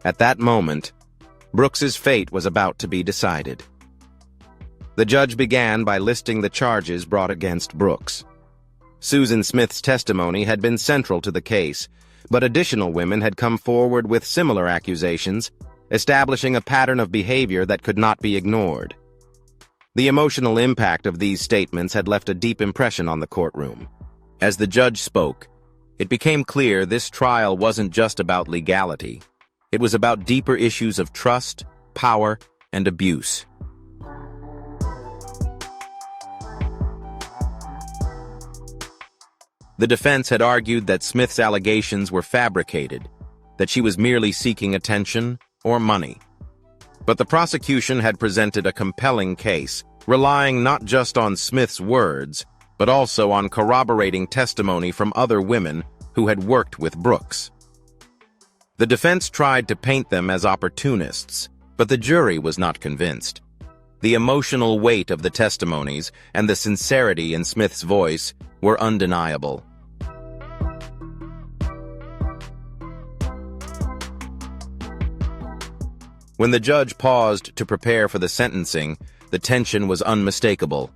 At that moment, Brooks's fate was about to be decided. The judge began by listing the charges brought against Brooks. Susan Smith's testimony had been central to the case, but additional women had come forward with similar accusations, establishing a pattern of behavior that could not be ignored. The emotional impact of these statements had left a deep impression on the courtroom. As the judge spoke, it became clear this trial wasn't just about legality. It was about deeper issues of trust, power, and abuse. The defense had argued that Smith's allegations were fabricated, that she was merely seeking attention or money. But the prosecution had presented a compelling case, relying not just on Smith's words, but also on corroborating testimony from other women who had worked with Brooks. The defense tried to paint them as opportunists, but the jury was not convinced. The emotional weight of the testimonies and the sincerity in Smith's voice were undeniable. When the judge paused to prepare for the sentencing, the tension was unmistakable.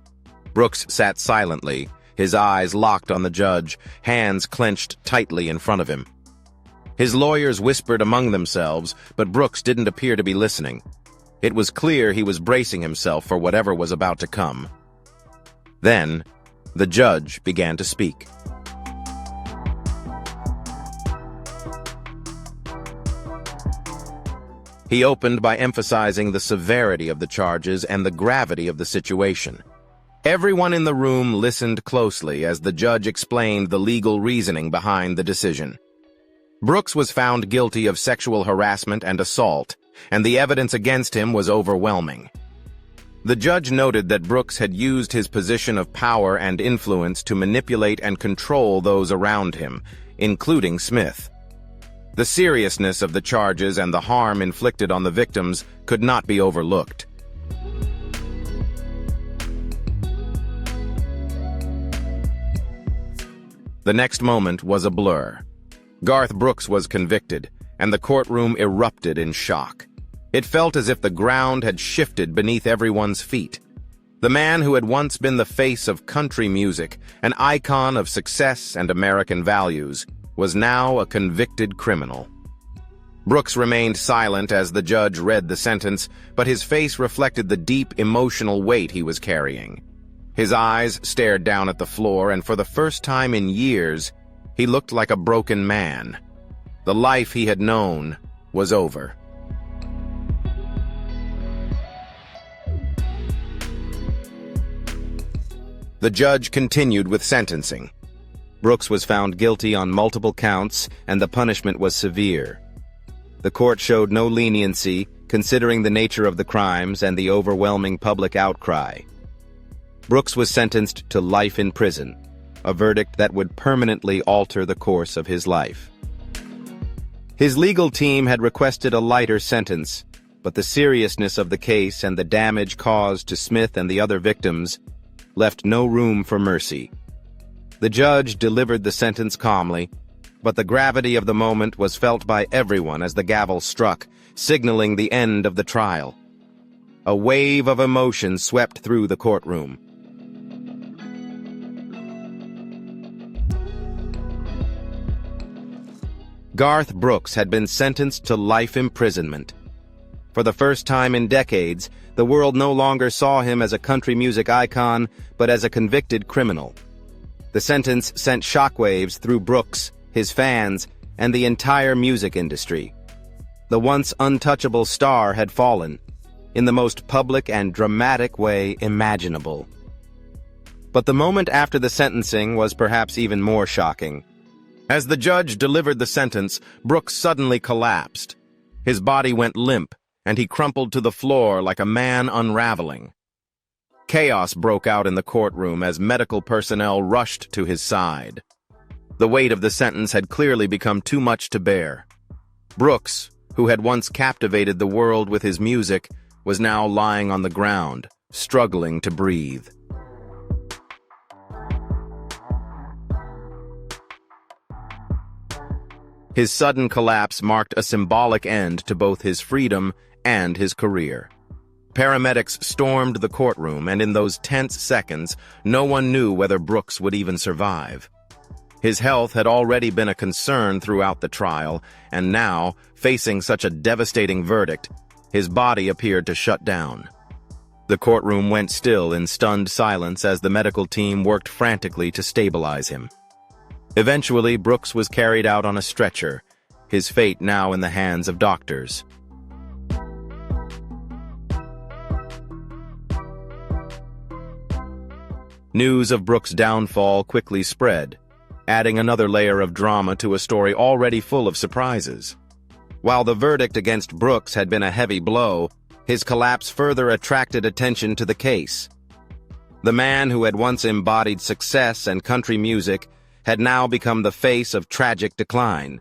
Brooks sat silently, his eyes locked on the judge, hands clenched tightly in front of him. His lawyers whispered among themselves, but Brooks didn't appear to be listening. It was clear he was bracing himself for whatever was about to come. Then, the judge began to speak. He opened by emphasizing the severity of the charges and the gravity of the situation. Everyone in the room listened closely as the judge explained the legal reasoning behind the decision. Brooks was found guilty of sexual harassment and assault, and the evidence against him was overwhelming. The judge noted that Brooks had used his position of power and influence to manipulate and control those around him, including Smith. The seriousness of the charges and the harm inflicted on the victims could not be overlooked. The next moment was a blur. Garth Brooks was convicted, and the courtroom erupted in shock. It felt as if the ground had shifted beneath everyone's feet. The man who had once been the face of country music, an icon of success and American values, was now a convicted criminal. Brooks remained silent as the judge read the sentence, but his face reflected the deep emotional weight he was carrying. His eyes stared down at the floor, and for the first time in years, he looked like a broken man. The life he had known was over. The judge continued with sentencing. Brooks was found guilty on multiple counts, and the punishment was severe. The court showed no leniency, considering the nature of the crimes and the overwhelming public outcry. Brooks was sentenced to life in prison, a verdict that would permanently alter the course of his life. His legal team had requested a lighter sentence, but the seriousness of the case and the damage caused to Smith and the other victims left no room for mercy. The judge delivered the sentence calmly, but the gravity of the moment was felt by everyone as the gavel struck, signaling the end of the trial. A wave of emotion swept through the courtroom. Garth Brooks had been sentenced to life imprisonment. For the first time in decades, the world no longer saw him as a country music icon, but as a convicted criminal. The sentence sent shockwaves through Brooks, his fans, and the entire music industry. The once untouchable star had fallen, in the most public and dramatic way imaginable. But the moment after the sentencing was perhaps even more shocking. As the judge delivered the sentence, Brooks suddenly collapsed. His body went limp, and he crumpled to the floor like a man unraveling. Chaos broke out in the courtroom as medical personnel rushed to his side. The weight of the sentence had clearly become too much to bear. Brooks, who had once captivated the world with his music, was now lying on the ground, struggling to breathe. His sudden collapse marked a symbolic end to both his freedom and his career. Paramedics stormed the courtroom, and in those tense seconds, no one knew whether Brooks would even survive. His health had already been a concern throughout the trial, and now, facing such a devastating verdict, his body appeared to shut down. The courtroom went still in stunned silence as the medical team worked frantically to stabilize him. Eventually, Brooks was carried out on a stretcher, his fate now in the hands of doctors. News of Brooks' downfall quickly spread, adding another layer of drama to a story already full of surprises. While the verdict against Brooks had been a heavy blow, his collapse further attracted attention to the case. The man who had once embodied success and country music had now become the face of tragic decline.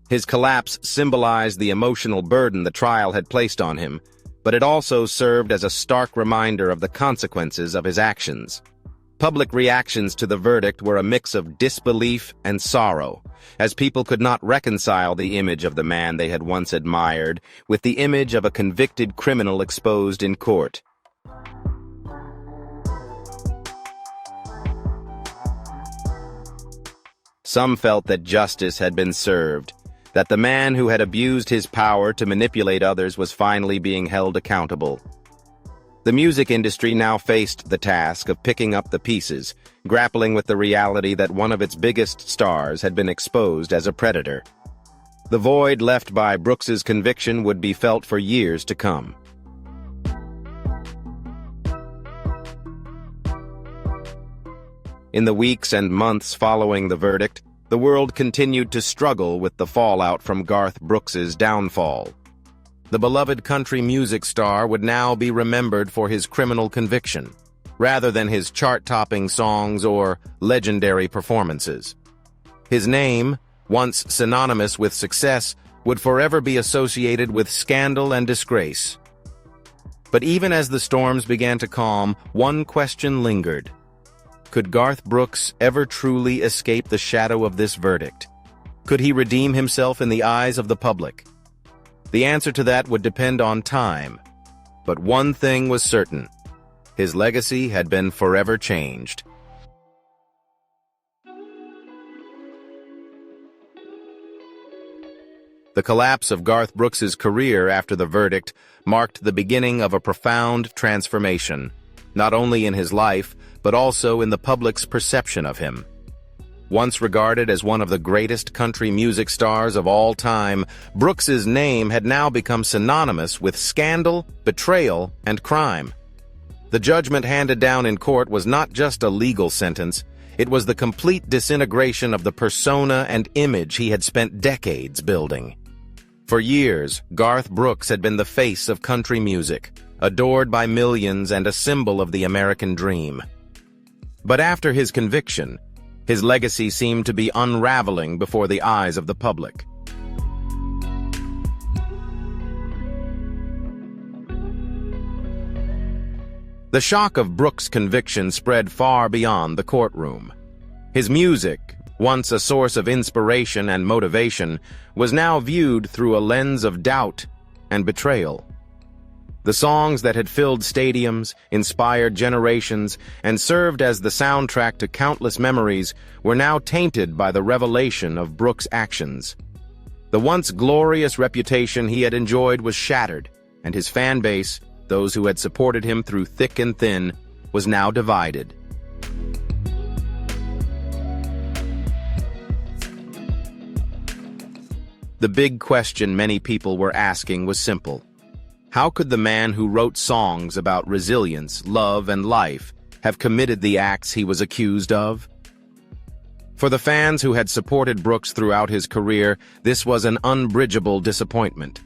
His collapse symbolized the emotional burden the trial had placed on him, but it also served as a stark reminder of the consequences of his actions. Public reactions to the verdict were a mix of disbelief and sorrow, as people could not reconcile the image of the man they had once admired with the image of a convicted criminal exposed in court. Some felt that justice had been served, that the man who had abused his power to manipulate others was finally being held accountable. The music industry now faced the task of picking up the pieces, grappling with the reality that one of its biggest stars had been exposed as a predator. The void left by Brooks's conviction would be felt for years to come. In the weeks and months following the verdict, the world continued to struggle with the fallout from Garth Brooks's downfall. The beloved country music star would now be remembered for his criminal conviction, rather than his chart-topping songs or legendary performances. His name, once synonymous with success, would forever be associated with scandal and disgrace. But even as the storms began to calm, one question lingered. Could Garth Brooks ever truly escape the shadow of this verdict? Could he redeem himself in the eyes of the public? The answer to that would depend on time. But one thing was certain. His legacy had been forever changed. The collapse of Garth Brooks's career after the verdict marked the beginning of a profound transformation, not only in his life, but also in the public's perception of him. Once regarded as one of the greatest country music stars of all time, Brooks's name had now become synonymous with scandal, betrayal, and crime. The judgment handed down in court was not just a legal sentence, it was the complete disintegration of the persona and image he had spent decades building. For years, Garth Brooks had been the face of country music, adored by millions and a symbol of the American dream. But after his conviction, His legacy seemed to be unraveling before the eyes of the public. The shock of Brooks' conviction spread far beyond the courtroom. His music, once a source of inspiration and motivation, was now viewed through a lens of doubt and betrayal. The songs that had filled stadiums, inspired generations, and served as the soundtrack to countless memories were now tainted by the revelation of Brooks' actions. The once glorious reputation he had enjoyed was shattered, and his fan base, those who had supported him through thick and thin, was now divided. The big question many people were asking was simple. How could the man who wrote songs about resilience, love, and life have committed the acts he was accused of? For the fans who had supported Brooks throughout his career, this was an unbridgeable disappointment.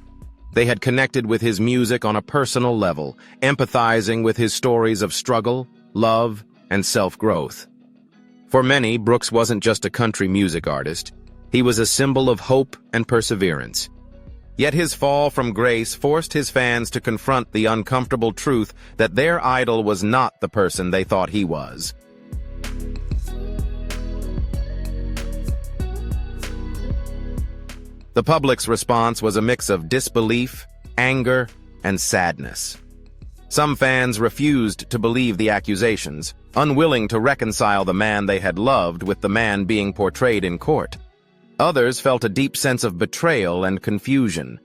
They had connected with his music on a personal level, empathizing with his stories of struggle, love, and self-growth. For many, Brooks wasn't just a country music artist. He was a symbol of hope and perseverance. Yet his fall from grace forced his fans to confront the uncomfortable truth that their idol was not the person they thought he was. The public's response was a mix of disbelief, anger, and sadness. Some fans refused to believe the accusations, unwilling to reconcile the man they had loved with the man being portrayed in court. Others felt a deep sense of betrayal and confusion.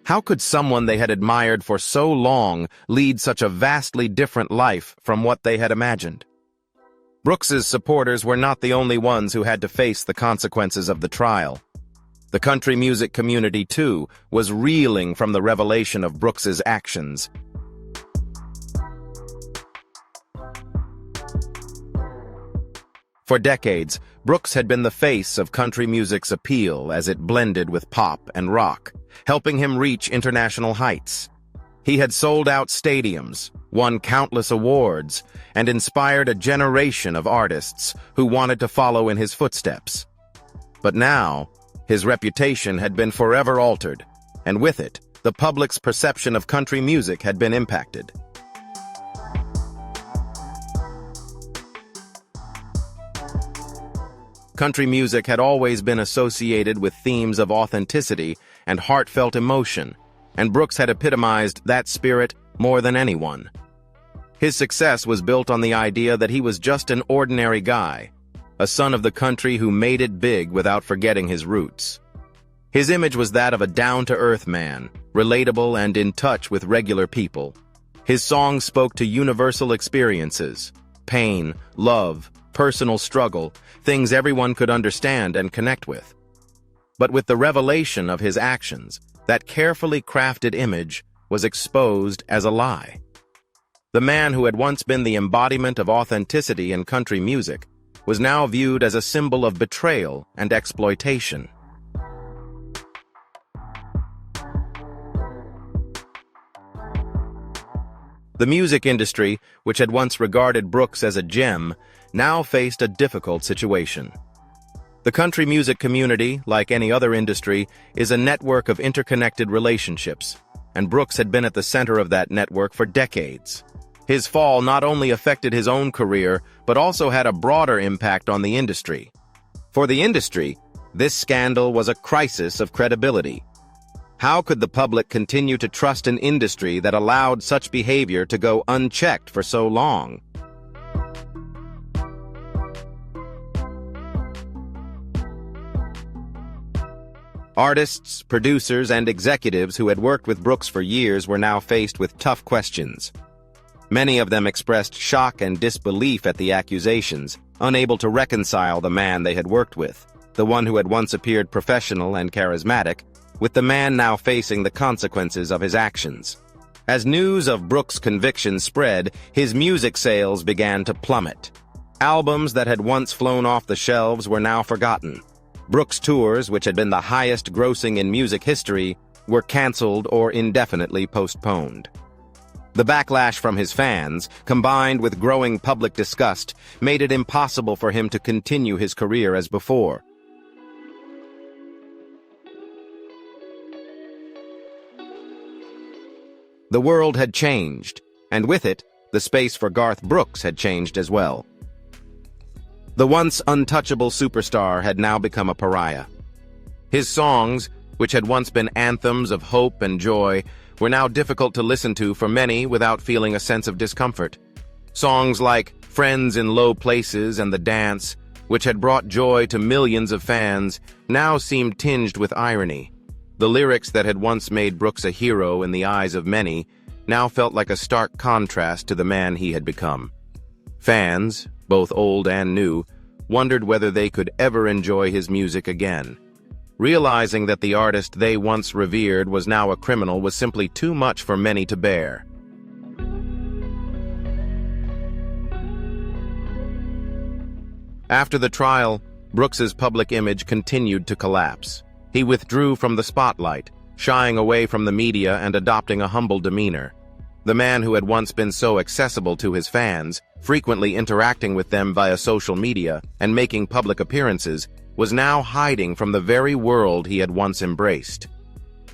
How could someone they had admired for so long lead such a vastly different life from what they had imagined? Brooks's supporters were not the only ones who had to face the consequences of the trial. The country music community, too, was reeling from the revelation of Brooks's actions. For decades, Brooks had been the face of country music's appeal as it blended with pop and rock, helping him reach international heights. He had sold out stadiums, won countless awards, and inspired a generation of artists who wanted to follow in his footsteps. But now, his reputation had been forever altered, and with it, the public's perception of country music had been impacted. Country music had always been associated with themes of authenticity and heartfelt emotion, and Brooks had epitomized that spirit more than anyone. His success was built on the idea that he was just an ordinary guy, a son of the country who made it big without forgetting his roots. His image was that of a down-to-earth man, relatable and in touch with regular people. His songs spoke to universal experiences, pain, love, personal struggle, things everyone could understand and connect with. But with the revelation of his actions, that carefully crafted image was exposed as a lie. The man who had once been the embodiment of authenticity in country music was now viewed as a symbol of betrayal and exploitation. The music industry, which had once regarded Brooks as a gem, now faced a difficult situation. The country music community, like any other industry, is a network of interconnected relationships, and Brooks had been at the center of that network for decades. His fall not only affected his own career, but also had a broader impact on the industry. For the industry, this scandal was a crisis of credibility. How could the public continue to trust an industry that allowed such behavior to go unchecked for so long? Artists, producers, and executives who had worked with Brooks for years were now faced with tough questions. Many of them expressed shock and disbelief at the accusations, unable to reconcile the man they had worked with, the one who had once appeared professional and charismatic, with the man now facing the consequences of his actions. As news of Brooks' conviction spread, his music sales began to plummet. Albums that had once flown off the shelves were now forgotten. Brooks' tours, which had been the highest grossing in music history, were canceled or indefinitely postponed. The backlash from his fans, combined with growing public disgust, made it impossible for him to continue his career as before. The world had changed, and with it, the space for Garth Brooks had changed as well. The once untouchable superstar had now become a pariah. His songs, which had once been anthems of hope and joy, were now difficult to listen to for many without feeling a sense of discomfort. Songs like Friends in Low Places and The Dance, which had brought joy to millions of fans, now seemed tinged with irony. The lyrics that had once made Brooks a hero in the eyes of many now felt like a stark contrast to the man he had become. Fans, both old and new, wondered whether they could ever enjoy his music again. Realizing that the artist they once revered was now a criminal was simply too much for many to bear. After the trial, Brooks's public image continued to collapse. He withdrew from the spotlight, shying away from the media and adopting a humble demeanor. The man who had once been so accessible to his fans, frequently interacting with them via social media and making public appearances, was now hiding from the very world he had once embraced.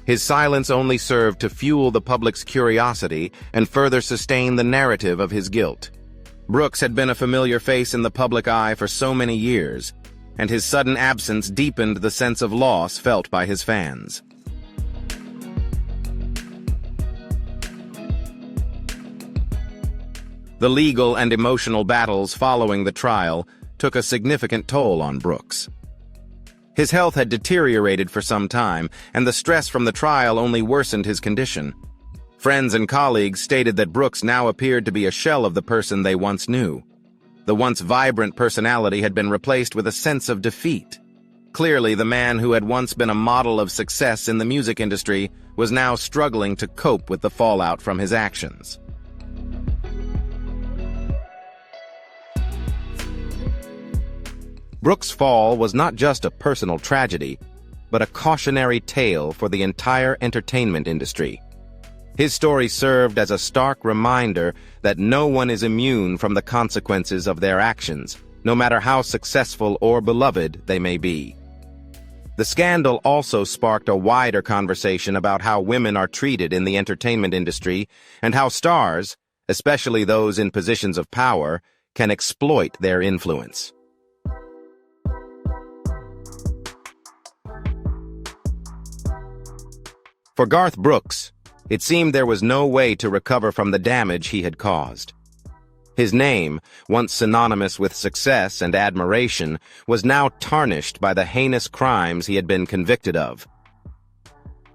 His silence only served to fuel the public's curiosity and further sustain the narrative of his guilt. Brooks had been a familiar face in the public eye for so many years, and his sudden absence deepened the sense of loss felt by his fans. The legal and emotional battles following the trial took a significant toll on Brooks. His health had deteriorated for some time, and the stress from the trial only worsened his condition. Friends and colleagues stated that Brooks now appeared to be a shell of the person they once knew. The once vibrant personality had been replaced with a sense of defeat. Clearly, the man who had once been a model of success in the music industry was now struggling to cope with the fallout from his actions. Brooks' fall was not just a personal tragedy, but a cautionary tale for the entire entertainment industry. His story served as a stark reminder that no one is immune from the consequences of their actions, no matter how successful or beloved they may be. The scandal also sparked a wider conversation about how women are treated in the entertainment industry and how stars, especially those in positions of power, can exploit their influence. For Garth Brooks, it seemed there was no way to recover from the damage he had caused. His name, once synonymous with success and admiration, was now tarnished by the heinous crimes he had been convicted of.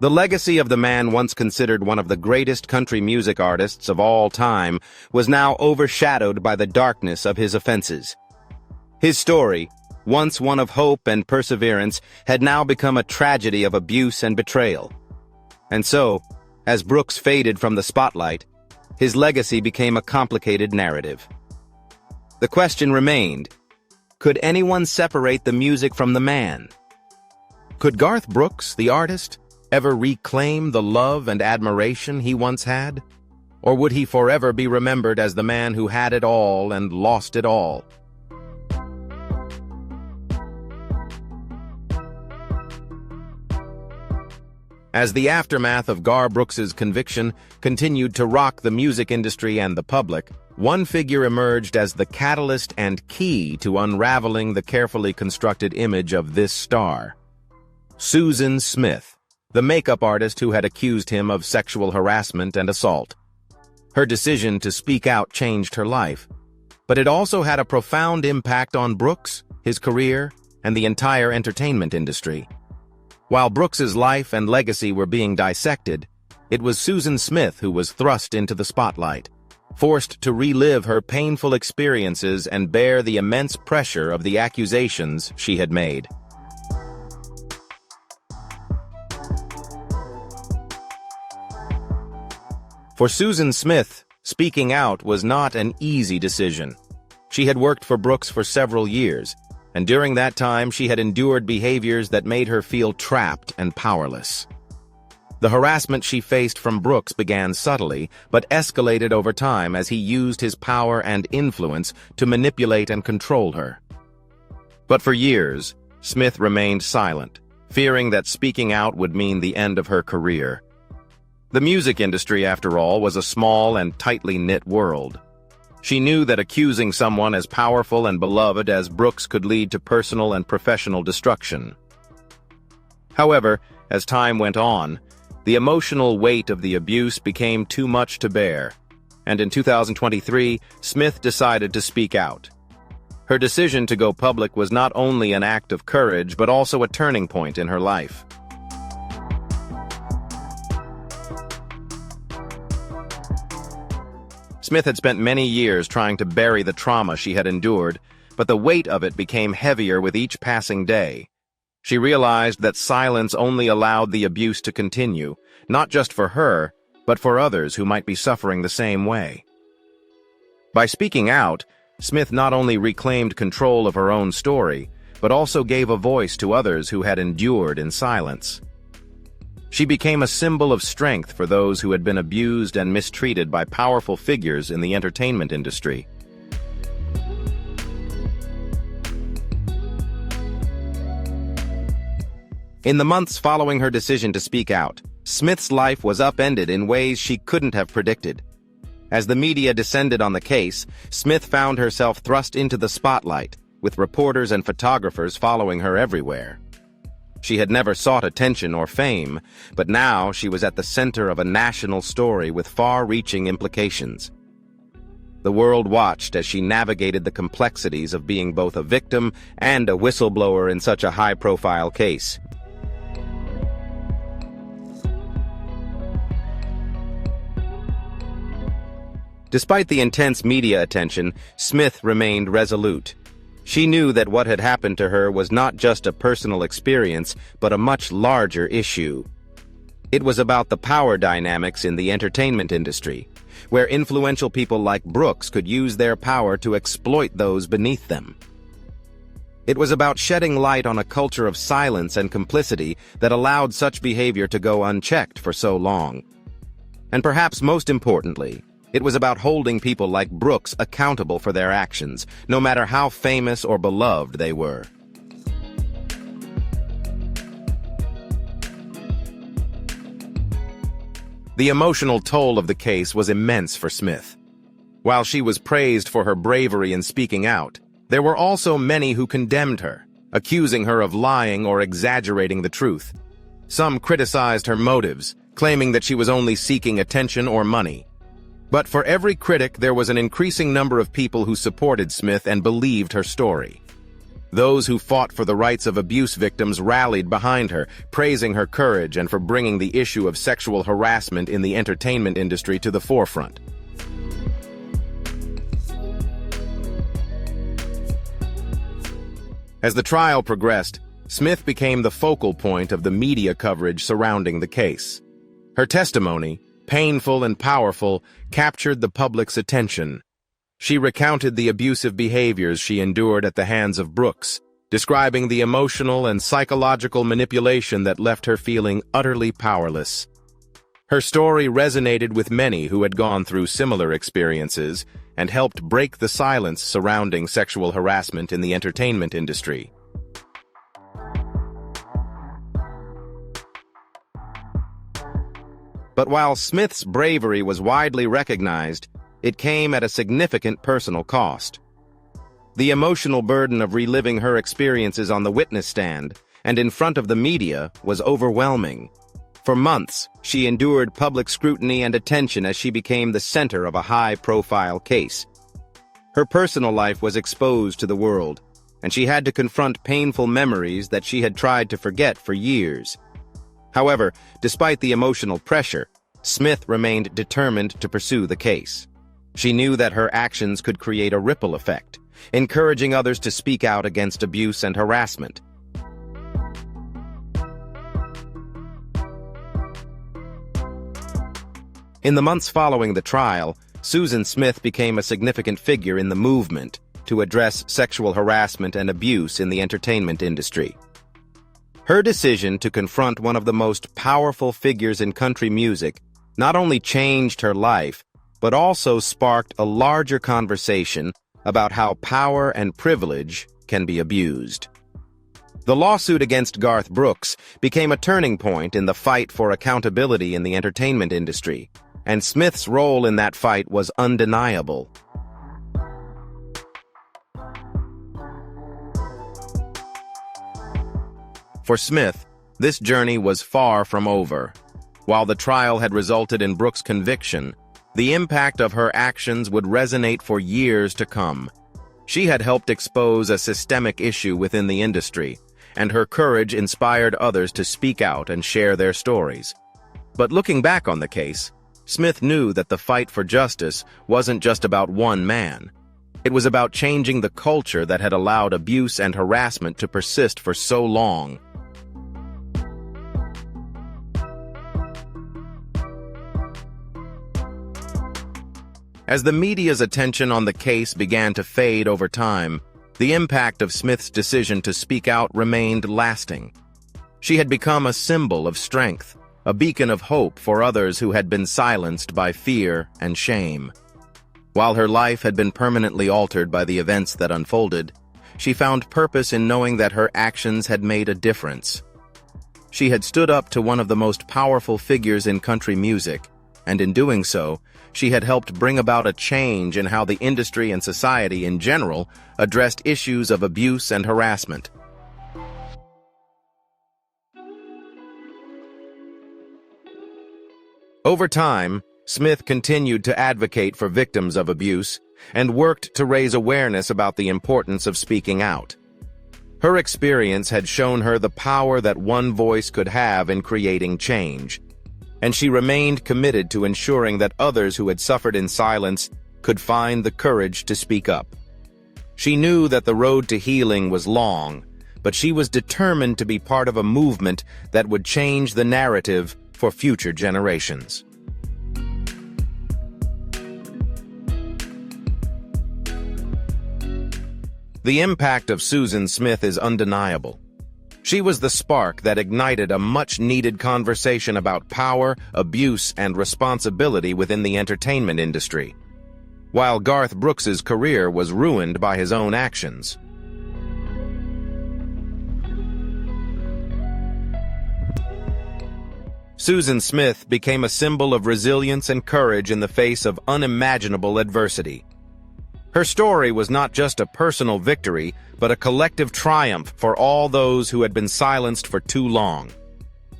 The legacy of the man once considered one of the greatest country music artists of all time was now overshadowed by the darkness of his offenses. His story, once one of hope and perseverance, had now become a tragedy of abuse and betrayal. And so, as Brooks faded from the spotlight, his legacy became a complicated narrative. The question remained, could anyone separate the music from the man? Could Garth Brooks, the artist, ever reclaim the love and admiration he once had? Or would he forever be remembered as the man who had it all and lost it all? As the aftermath of Garth Brooks's conviction continued to rock the music industry and the public, one figure emerged as the catalyst and key to unraveling the carefully constructed image of this star. Susan Smith, the makeup artist who had accused him of sexual harassment and assault. Her decision to speak out changed her life, but it also had a profound impact on Brooks, his career, and the entire entertainment industry. While Brooks's life and legacy were being dissected, it was Susan Smith who was thrust into the spotlight, forced to relive her painful experiences and bear the immense pressure of the accusations she had made. For Susan Smith, speaking out was not an easy decision. She had worked for Brooks for several years, and during that time she had endured behaviors that made her feel trapped and powerless. The harassment she faced from Brooks began subtly, but escalated over time as he used his power and influence to manipulate and control her. But for years, Smith remained silent, fearing that speaking out would mean the end of her career. The music industry, after all, was a small and tightly knit world. She knew that accusing someone as powerful and beloved as Brooks could lead to personal and professional destruction. However, as time went on, the emotional weight of the abuse became too much to bear, and in 2023, Smith decided to speak out. Her decision to go public was not only an act of courage, but also a turning point in her life. Smith had spent many years trying to bury the trauma she had endured, but the weight of it became heavier with each passing day. She realized that silence only allowed the abuse to continue, not just for her, but for others who might be suffering the same way. By speaking out, Smith not only reclaimed control of her own story, but also gave a voice to others who had endured in silence. She became a symbol of strength for those who had been abused and mistreated by powerful figures in the entertainment industry. In the months following her decision to speak out, Smith's life was upended in ways she couldn't have predicted. As the media descended on the case, Smith found herself thrust into the spotlight, with reporters and photographers following her everywhere. She had never sought attention or fame, but now she was at the center of a national story with far-reaching implications. The world watched as she navigated the complexities of being both a victim and a whistleblower in such a high-profile case. Despite the intense media attention, Smith remained resolute. She knew that what had happened to her was not just a personal experience, but a much larger issue. It was about the power dynamics in the entertainment industry, where influential people like Brooks could use their power to exploit those beneath them. It was about shedding light on a culture of silence and complicity that allowed such behavior to go unchecked for so long. And perhaps most importantly, it was about holding people like Brooks accountable for their actions, no matter how famous or beloved they were. The emotional toll of the case was immense for Smith. While she was praised for her bravery in speaking out, there were also many who condemned her, accusing her of lying or exaggerating the truth. Some criticized her motives, claiming that she was only seeking attention or money. But for every critic, there was an increasing number of people who supported Smith and believed her story. Those who fought for the rights of abuse victims rallied behind her, praising her courage and for bringing the issue of sexual harassment in the entertainment industry to the forefront. As the trial progressed, Smith became the focal point of the media coverage surrounding the case. Her testimony, painful and powerful, captured the public's attention. She recounted the abusive behaviors she endured at the hands of Brooks, describing the emotional and psychological manipulation that left her feeling utterly powerless. Her story resonated with many who had gone through similar experiences and helped break the silence surrounding sexual harassment in the entertainment industry. But while Smith's bravery was widely recognized, it came at a significant personal cost. The emotional burden of reliving her experiences on the witness stand and in front of the media was overwhelming. For months, she endured public scrutiny and attention as she became the center of a high-profile case. Her personal life was exposed to the world, and she had to confront painful memories that she had tried to forget for years. However, despite the emotional pressure, Smith remained determined to pursue the case. She knew that her actions could create a ripple effect, encouraging others to speak out against abuse and harassment. In the months following the trial, Susan Smith became a significant figure in the movement to address sexual harassment and abuse in the entertainment industry. Her decision to confront one of the most powerful figures in country music not only changed her life, but also sparked a larger conversation about how power and privilege can be abused. The lawsuit against Garth Brooks became a turning point in the fight for accountability in the entertainment industry, and Smith's role in that fight was undeniable. For Smith, this journey was far from over. While the trial had resulted in Brooks' conviction, the impact of her actions would resonate for years to come. She had helped expose a systemic issue within the industry, and her courage inspired others to speak out and share their stories. But looking back on the case, Smith knew that the fight for justice wasn't just about one man. It was about changing the culture that had allowed abuse and harassment to persist for so long. As the media's attention on the case began to fade over time, the impact of Smith's decision to speak out remained lasting. She had become a symbol of strength, a beacon of hope for others who had been silenced by fear and shame. While her life had been permanently altered by the events that unfolded, she found purpose in knowing that her actions had made a difference. She had stood up to one of the most powerful figures in country music, and in doing so, she had helped bring about a change in how the industry and society in general addressed issues of abuse and harassment. Over time, Smith continued to advocate for victims of abuse and worked to raise awareness about the importance of speaking out. Her experience had shown her the power that one voice could have in creating change, and she remained committed to ensuring that others who had suffered in silence could find the courage to speak up. She knew that the road to healing was long, but she was determined to be part of a movement that would change the narrative for future generations. The impact of Susan Smith is undeniable. She was the spark that ignited a much-needed conversation about power, abuse, and responsibility within the entertainment industry, while Garth Brooks's career was ruined by his own actions. Susan Smith became a symbol of resilience and courage in the face of unimaginable adversity. Her story was not just a personal victory, but a collective triumph for all those who had been silenced for too long.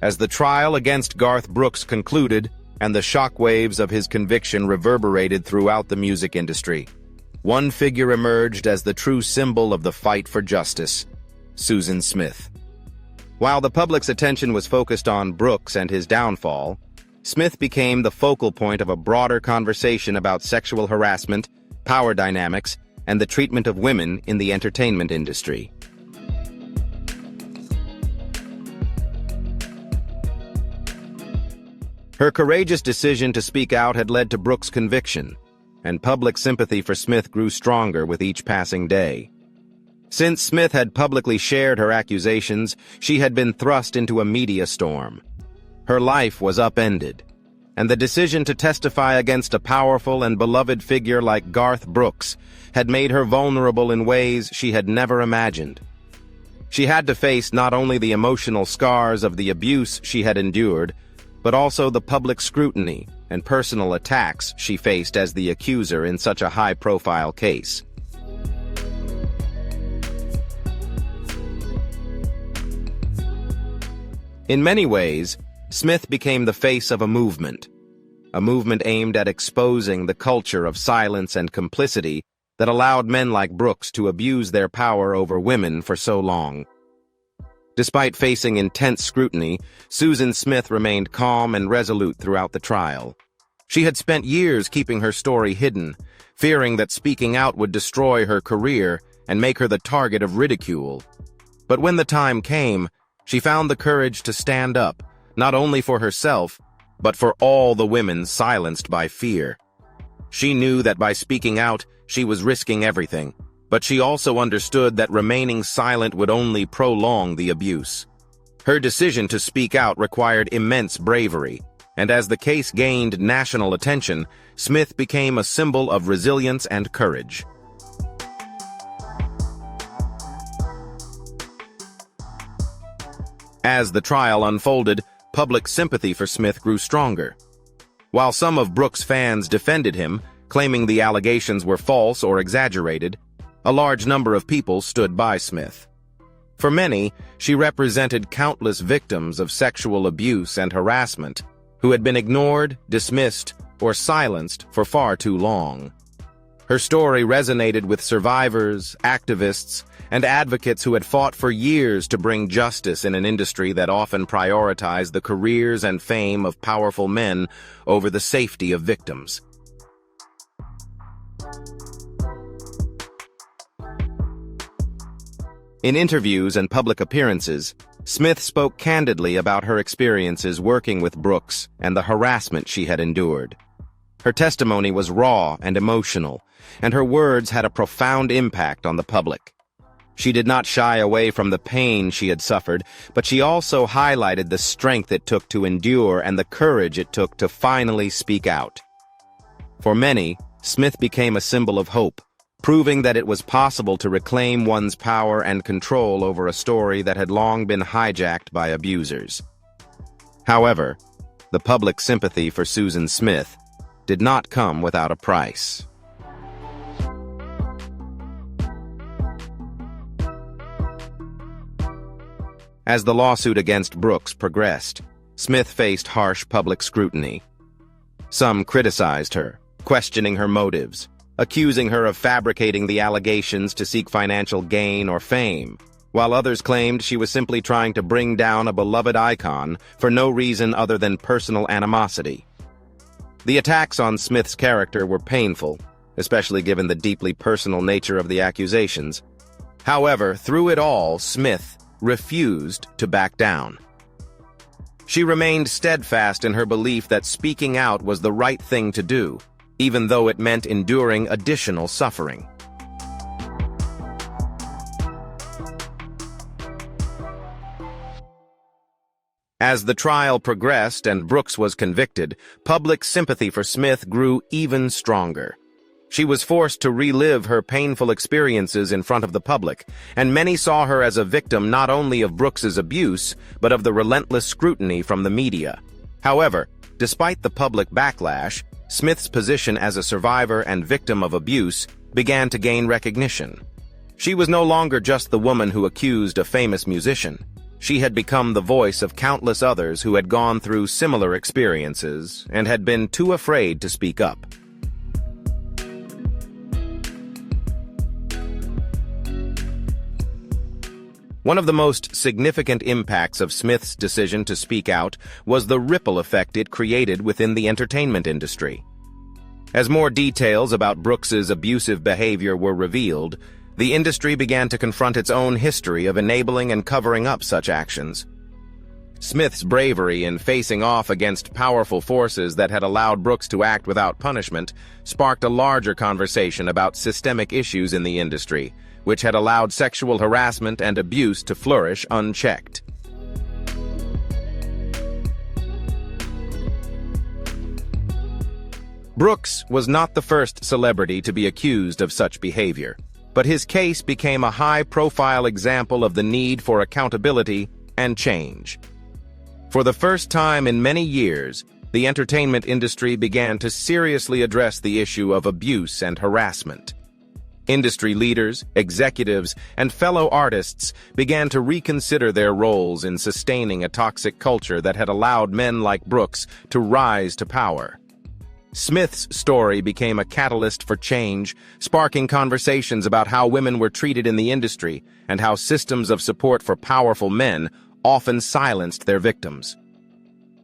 As the trial against Garth Brooks concluded, and the shockwaves of his conviction reverberated throughout the music industry, one figure emerged as the true symbol of the fight for justice: Susan Smith. While the public's attention was focused on Brooks and his downfall, Smith became the focal point of a broader conversation about sexual harassment, power dynamics, and the treatment of women in the entertainment industry. Her courageous decision to speak out had led to Brooks' conviction, and public sympathy for Smith grew stronger with each passing day. Since Smith had publicly shared her accusations, she had been thrust into a media storm. Her life was upended, and the decision to testify against a powerful and beloved figure like Garth Brooks had made her vulnerable in ways she had never imagined. She had to face not only the emotional scars of the abuse she had endured, but also the public scrutiny and personal attacks she faced as the accuser in such a high-profile case. In many ways, Smith became the face of a movement aimed at exposing the culture of silence and complicity that allowed men like Brooks to abuse their power over women for so long. Despite facing intense scrutiny, Susan Smith remained calm and resolute throughout the trial. She had spent years keeping her story hidden, fearing that speaking out would destroy her career and make her the target of ridicule. But when the time came, she found the courage to stand up, not only for herself, but for all the women silenced by fear. She knew that by speaking out, she was risking everything, but she also understood that remaining silent would only prolong the abuse. Her decision to speak out required immense bravery, and as the case gained national attention, Smith became a symbol of resilience and courage. As the trial unfolded, public sympathy for Smith grew stronger. While some of Brooks' fans defended him, claiming the allegations were false or exaggerated, a large number of people stood by Smith. For many, she represented countless victims of sexual abuse and harassment who had been ignored, dismissed, or silenced for far too long. Her story resonated with survivors, activists, and advocates who had fought for years to bring justice in an industry that often prioritized the careers and fame of powerful men over the safety of victims. In interviews and public appearances, Smith spoke candidly about her experiences working with Brooks and the harassment she had endured. Her testimony was raw and emotional, and her words had a profound impact on the public. She did not shy away from the pain she had suffered, but she also highlighted the strength it took to endure and the courage it took to finally speak out. For many, Smith became a symbol of hope, proving that it was possible to reclaim one's power and control over a story that had long been hijacked by abusers. However, the public sympathy for Susan Smith did not come without a price. As the lawsuit against Brooks progressed, Smith faced harsh public scrutiny. Some criticized her, questioning her motives, accusing her of fabricating the allegations to seek financial gain or fame, while others claimed she was simply trying to bring down a beloved icon for no reason other than personal animosity. The attacks on Smith's character were painful, especially given the deeply personal nature of the accusations. However, through it all, Smith refused to back down. She remained steadfast in her belief that speaking out was the right thing to do, even though it meant enduring additional suffering. As the trial progressed and Brooks was convicted, public sympathy for Smith grew even stronger. She was forced to relive her painful experiences in front of the public, and many saw her as a victim not only of Brooks's abuse, but of the relentless scrutiny from the media. However, despite the public backlash, Smith's position as a survivor and victim of abuse began to gain recognition. She was no longer just the woman who accused a famous musician. She had become the voice of countless others who had gone through similar experiences and had been too afraid to speak up. One of the most significant impacts of Smith's decision to speak out was the ripple effect it created within the entertainment industry. As more details about Brooks's abusive behavior were revealed, the industry began to confront its own history of enabling and covering up such actions. Smith's bravery in facing off against powerful forces that had allowed Brooks to act without punishment sparked a larger conversation about systemic issues in the industry, which had allowed sexual harassment and abuse to flourish unchecked. Brooks was not the first celebrity to be accused of such behavior, but his case became a high-profile example of the need for accountability and change. For the first time in many years, the entertainment industry began to seriously address the issue of abuse and harassment. Industry leaders, executives, and fellow artists began to reconsider their roles in sustaining a toxic culture that had allowed men like Brooks to rise to power. Smith's story became a catalyst for change, sparking conversations about how women were treated in the industry and how systems of support for powerful men often silenced their victims.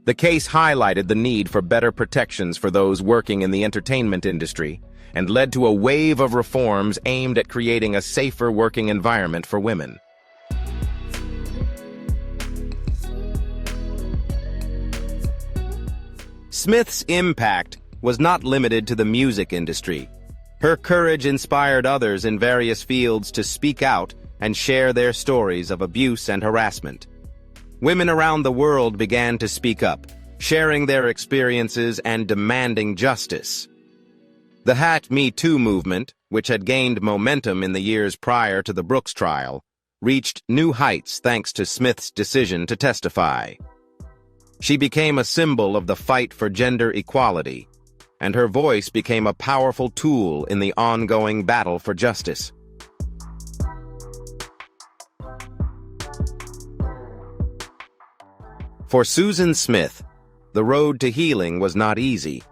The case highlighted the need for better protections for those working in the entertainment industry and led to a wave of reforms aimed at creating a safer working environment for women. Smith's impact was not limited to the music industry. Her courage inspired others in various fields to speak out and share their stories of abuse and harassment. Women around the world began to speak up, sharing their experiences and demanding justice. The #Me Too movement, which had gained momentum in the years prior to the Brooks trial, reached new heights thanks to Smith's decision to testify. She became a symbol of the fight for gender equality, and her voice became a powerful tool in the ongoing battle for justice. For Susan Smith, the road to healing was not easy.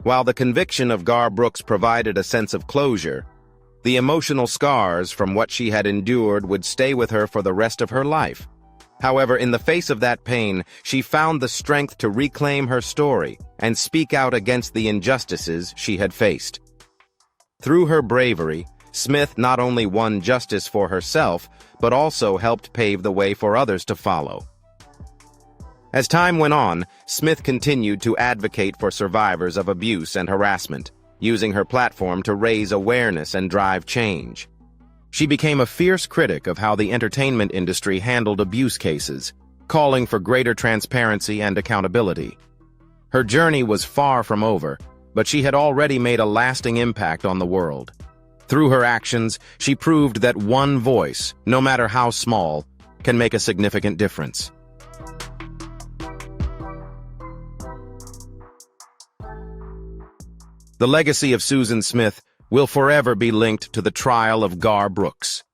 While the conviction of Garth Brooks provided a sense of closure, the emotional scars from what she had endured would stay with her for the rest of her life. However, in the face of that pain, she found the strength to reclaim her story and speak out against the injustices she had faced. Through her bravery, Smith not only won justice for herself, but also helped pave the way for others to follow. As time went on, Smith continued to advocate for survivors of abuse and harassment, using her platform to raise awareness and drive change. She became a fierce critic of how the entertainment industry handled abuse cases, calling for greater transparency and accountability. Her journey was far from over, but she had already made a lasting impact on the world. Through her actions, she proved that one voice, no matter how small, can make a significant difference. The legacy of Susan Smith will forever be linked to the trial of Garth Brooks.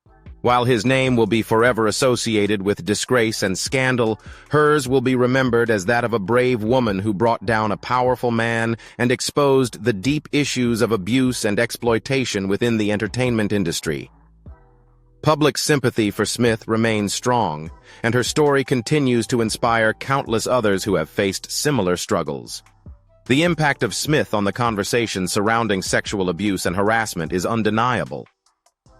While his name will be forever associated with disgrace and scandal, hers will be remembered as that of a brave woman who brought down a powerful man and exposed the deep issues of abuse and exploitation within the entertainment industry. Public sympathy for Smith remains strong, and her story continues to inspire countless others who have faced similar struggles. The impact of Smith on the conversation surrounding sexual abuse and harassment is undeniable.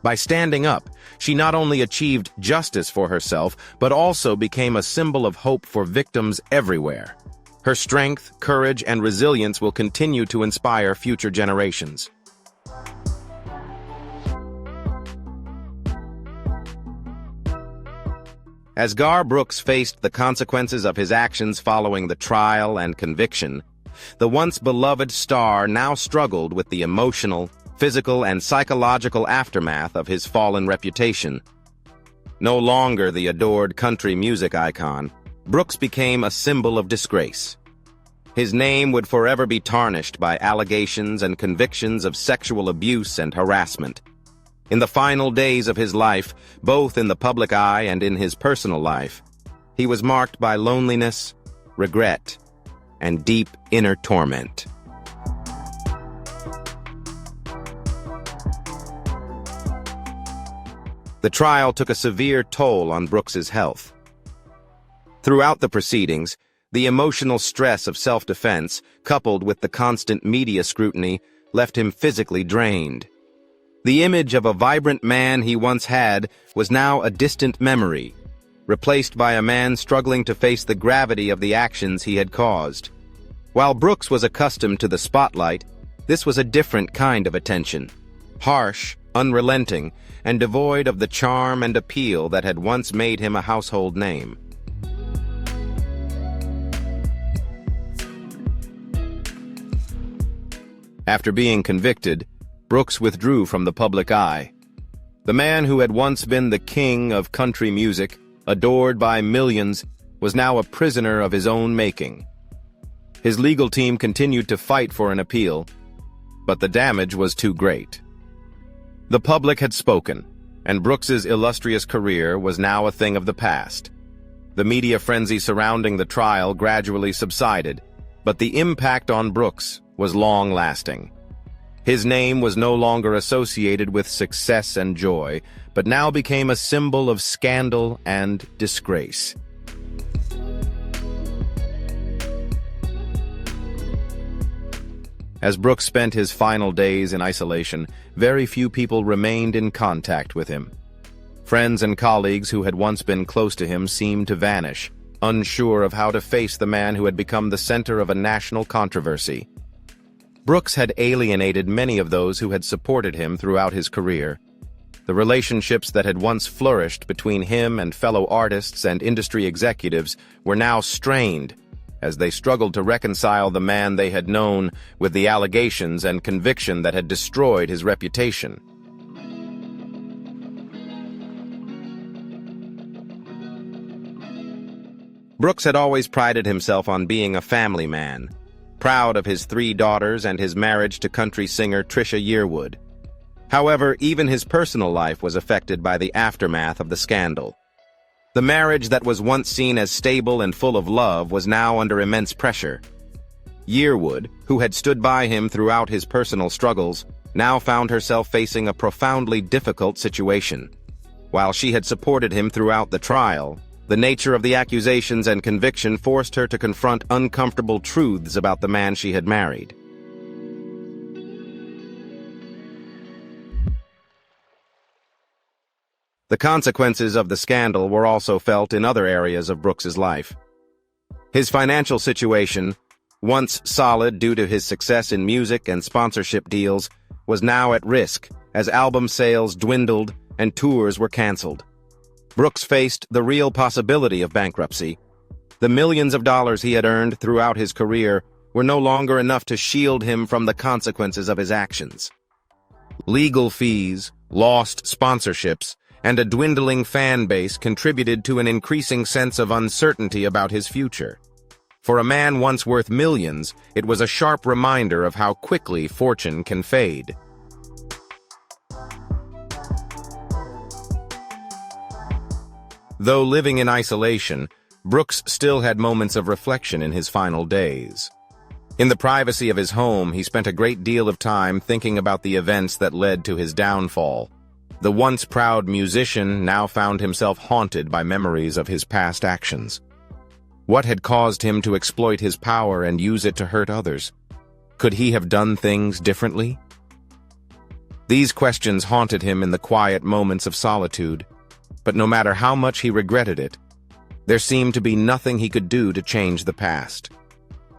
By standing up, she not only achieved justice for herself, but also became a symbol of hope for victims everywhere. Her strength, courage, and resilience will continue to inspire future generations. As Garth Brooks faced the consequences of his actions following the trial and conviction, the once beloved star now struggled with the emotional, physical, and psychological aftermath of his fallen reputation. No longer the adored country music icon, Brooks became a symbol of disgrace. His name would forever be tarnished by allegations and convictions of sexual abuse and harassment. In the final days of his life, both in the public eye and in his personal life, he was marked by loneliness, regret, and deep inner torment. The trial took a severe toll on Brooks's health. Throughout the proceedings, the emotional stress of self-defense, coupled with the constant media scrutiny, left him physically drained. The image of a vibrant man he once had was now a distant memory, replaced by a man struggling to face the gravity of the actions he had caused. While Brooks was accustomed to the spotlight, this was a different kind of attention, harsh, unrelenting, and devoid of the charm and appeal that had once made him a household name. After being convicted, Brooks withdrew from the public eye. The man who had once been the king of country music, adored by millions, was now a prisoner of his own making. His legal team continued to fight for an appeal, but the damage was too great. The public had spoken, and Brooks's illustrious career was now a thing of the past. The media frenzy surrounding the trial gradually subsided, but the impact on Brooks was long-lasting. His name was no longer associated with success and joy, but now became a symbol of scandal and disgrace. As Brooks spent his final days in isolation, very few people remained in contact with him. Friends and colleagues who had once been close to him seemed to vanish, unsure of how to face the man who had become the center of a national controversy. Brooks had alienated many of those who had supported him throughout his career. The relationships that had once flourished between him and fellow artists and industry executives were now strained as they struggled to reconcile the man they had known with the allegations and conviction that had destroyed his reputation. Brooks had always prided himself on being a family man, proud of his 3 daughters and his marriage to country singer Trisha Yearwood. However, even his personal life was affected by the aftermath of the scandal. The marriage that was once seen as stable and full of love was now under immense pressure. Yearwood, who had stood by him throughout his personal struggles, now found herself facing a profoundly difficult situation. While she had supported him throughout the trial, the nature of the accusations and conviction forced her to confront uncomfortable truths about the man she had married. The consequences of the scandal were also felt in other areas of Brooks's life. His financial situation, once solid due to his success in music and sponsorship deals, was now at risk as album sales dwindled and tours were canceled. Brooks faced the real possibility of bankruptcy. The millions of dollars he had earned throughout his career were no longer enough to shield him from the consequences of his actions. Legal fees, lost sponsorships, and a dwindling fan base contributed to an increasing sense of uncertainty about his future. For a man once worth millions, it was a sharp reminder of how quickly fortune can fade. Though living in isolation, Brooks still had moments of reflection in his final days. In the privacy of his home, he spent a great deal of time thinking about the events that led to his downfall. The once proud musician now found himself haunted by memories of his past actions. What had caused him to exploit his power and use it to hurt others? Could he have done things differently? These questions haunted him in the quiet moments of solitude, but no matter how much he regretted it, there seemed to be nothing he could do to change the past.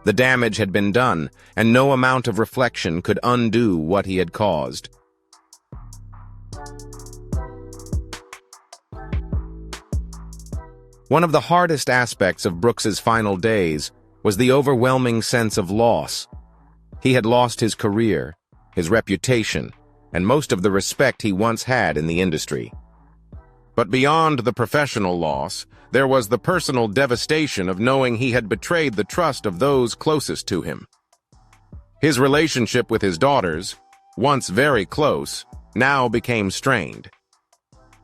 The damage had been done, and no amount of reflection could undo what he had caused. One of the hardest aspects of Brooks's final days was the overwhelming sense of loss. He had lost his career, his reputation, and most of the respect he once had in the industry. But beyond the professional loss, there was the personal devastation of knowing he had betrayed the trust of those closest to him. His relationship with his daughters, once very close, now became strained.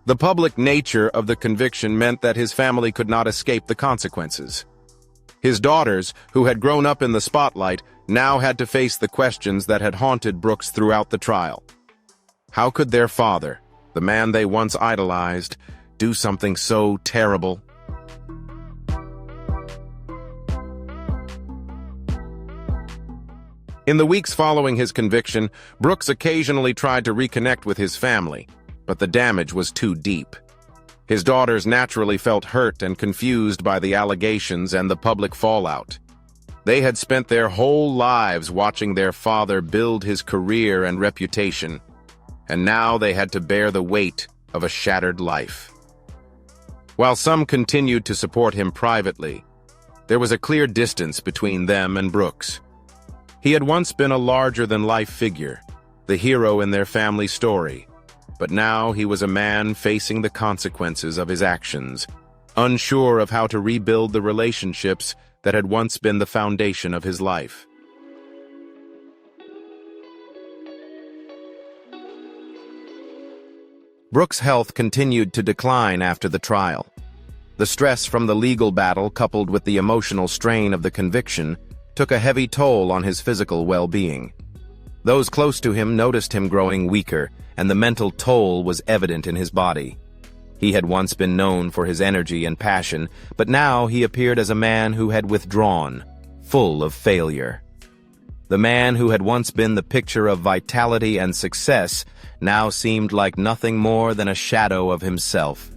The public nature of the conviction meant that his family could not escape the consequences. His daughters, who had grown up in the spotlight, now had to face the questions that had haunted Brooks throughout the trial. How could their father, the man they once idolized, do something so terrible? In the weeks following his conviction, Brooks occasionally tried to reconnect with his family, but the damage was too deep. His daughters naturally felt hurt and confused by the allegations and the public fallout. They had spent their whole lives watching their father build his career and reputation, and now they had to bear the weight of a shattered life. While some continued to support him privately, there was a clear distance between them and Brooks. He had once been a larger-than-life figure, the hero in their family story, but now he was a man facing the consequences of his actions, unsure of how to rebuild the relationships that had once been the foundation of his life. Brooks' health continued to decline after the trial. The stress from the legal battle, coupled with the emotional strain of the conviction, took a heavy toll on his physical well-being. Those close to him noticed him growing weaker, and the mental toll was evident in his body. He had once been known for his energy and passion, but now he appeared as a man who had withdrawn, full of failure. The man who had once been the picture of vitality and success now seemed like nothing more than a shadow of himself.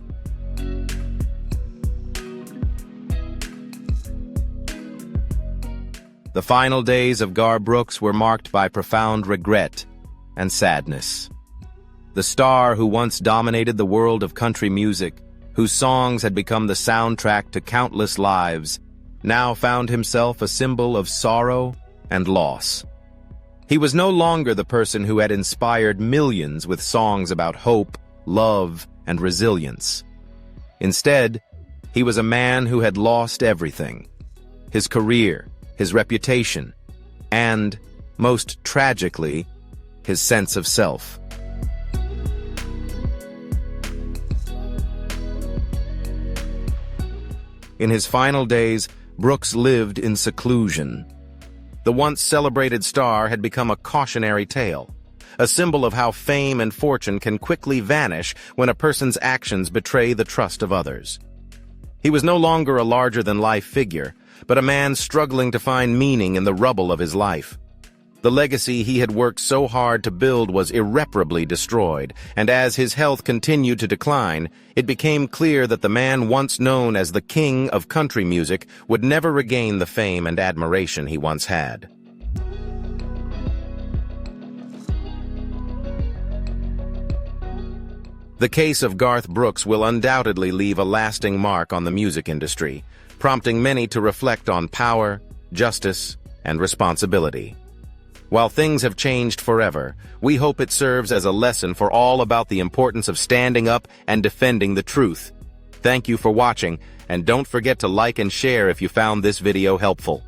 The final days of Garth Brooks were marked by profound regret and sadness. The star who once dominated the world of country music, whose songs had become the soundtrack to countless lives, now found himself a symbol of sorrow and loss. He was no longer the person who had inspired millions with songs about hope, love, and resilience. Instead, he was a man who had lost everything: his career, his reputation, and, most tragically, his sense of self. In his final days, Brooks lived in seclusion. The once celebrated star had become a cautionary tale, a symbol of how fame and fortune can quickly vanish when a person's actions betray the trust of others. He was no longer a larger-than-life figure, but a man struggling to find meaning in the rubble of his life. The legacy he had worked so hard to build was irreparably destroyed, and as his health continued to decline, it became clear that the man once known as the king of country music would never regain the fame and admiration he once had. The case of Garth Brooks will undoubtedly leave a lasting mark on the music industry, prompting many to reflect on power, justice, and responsibility. While things have changed forever, we hope it serves as a lesson for all about the importance of standing up and defending the truth. Thank you for watching, and don't forget to like and share if you found this video helpful.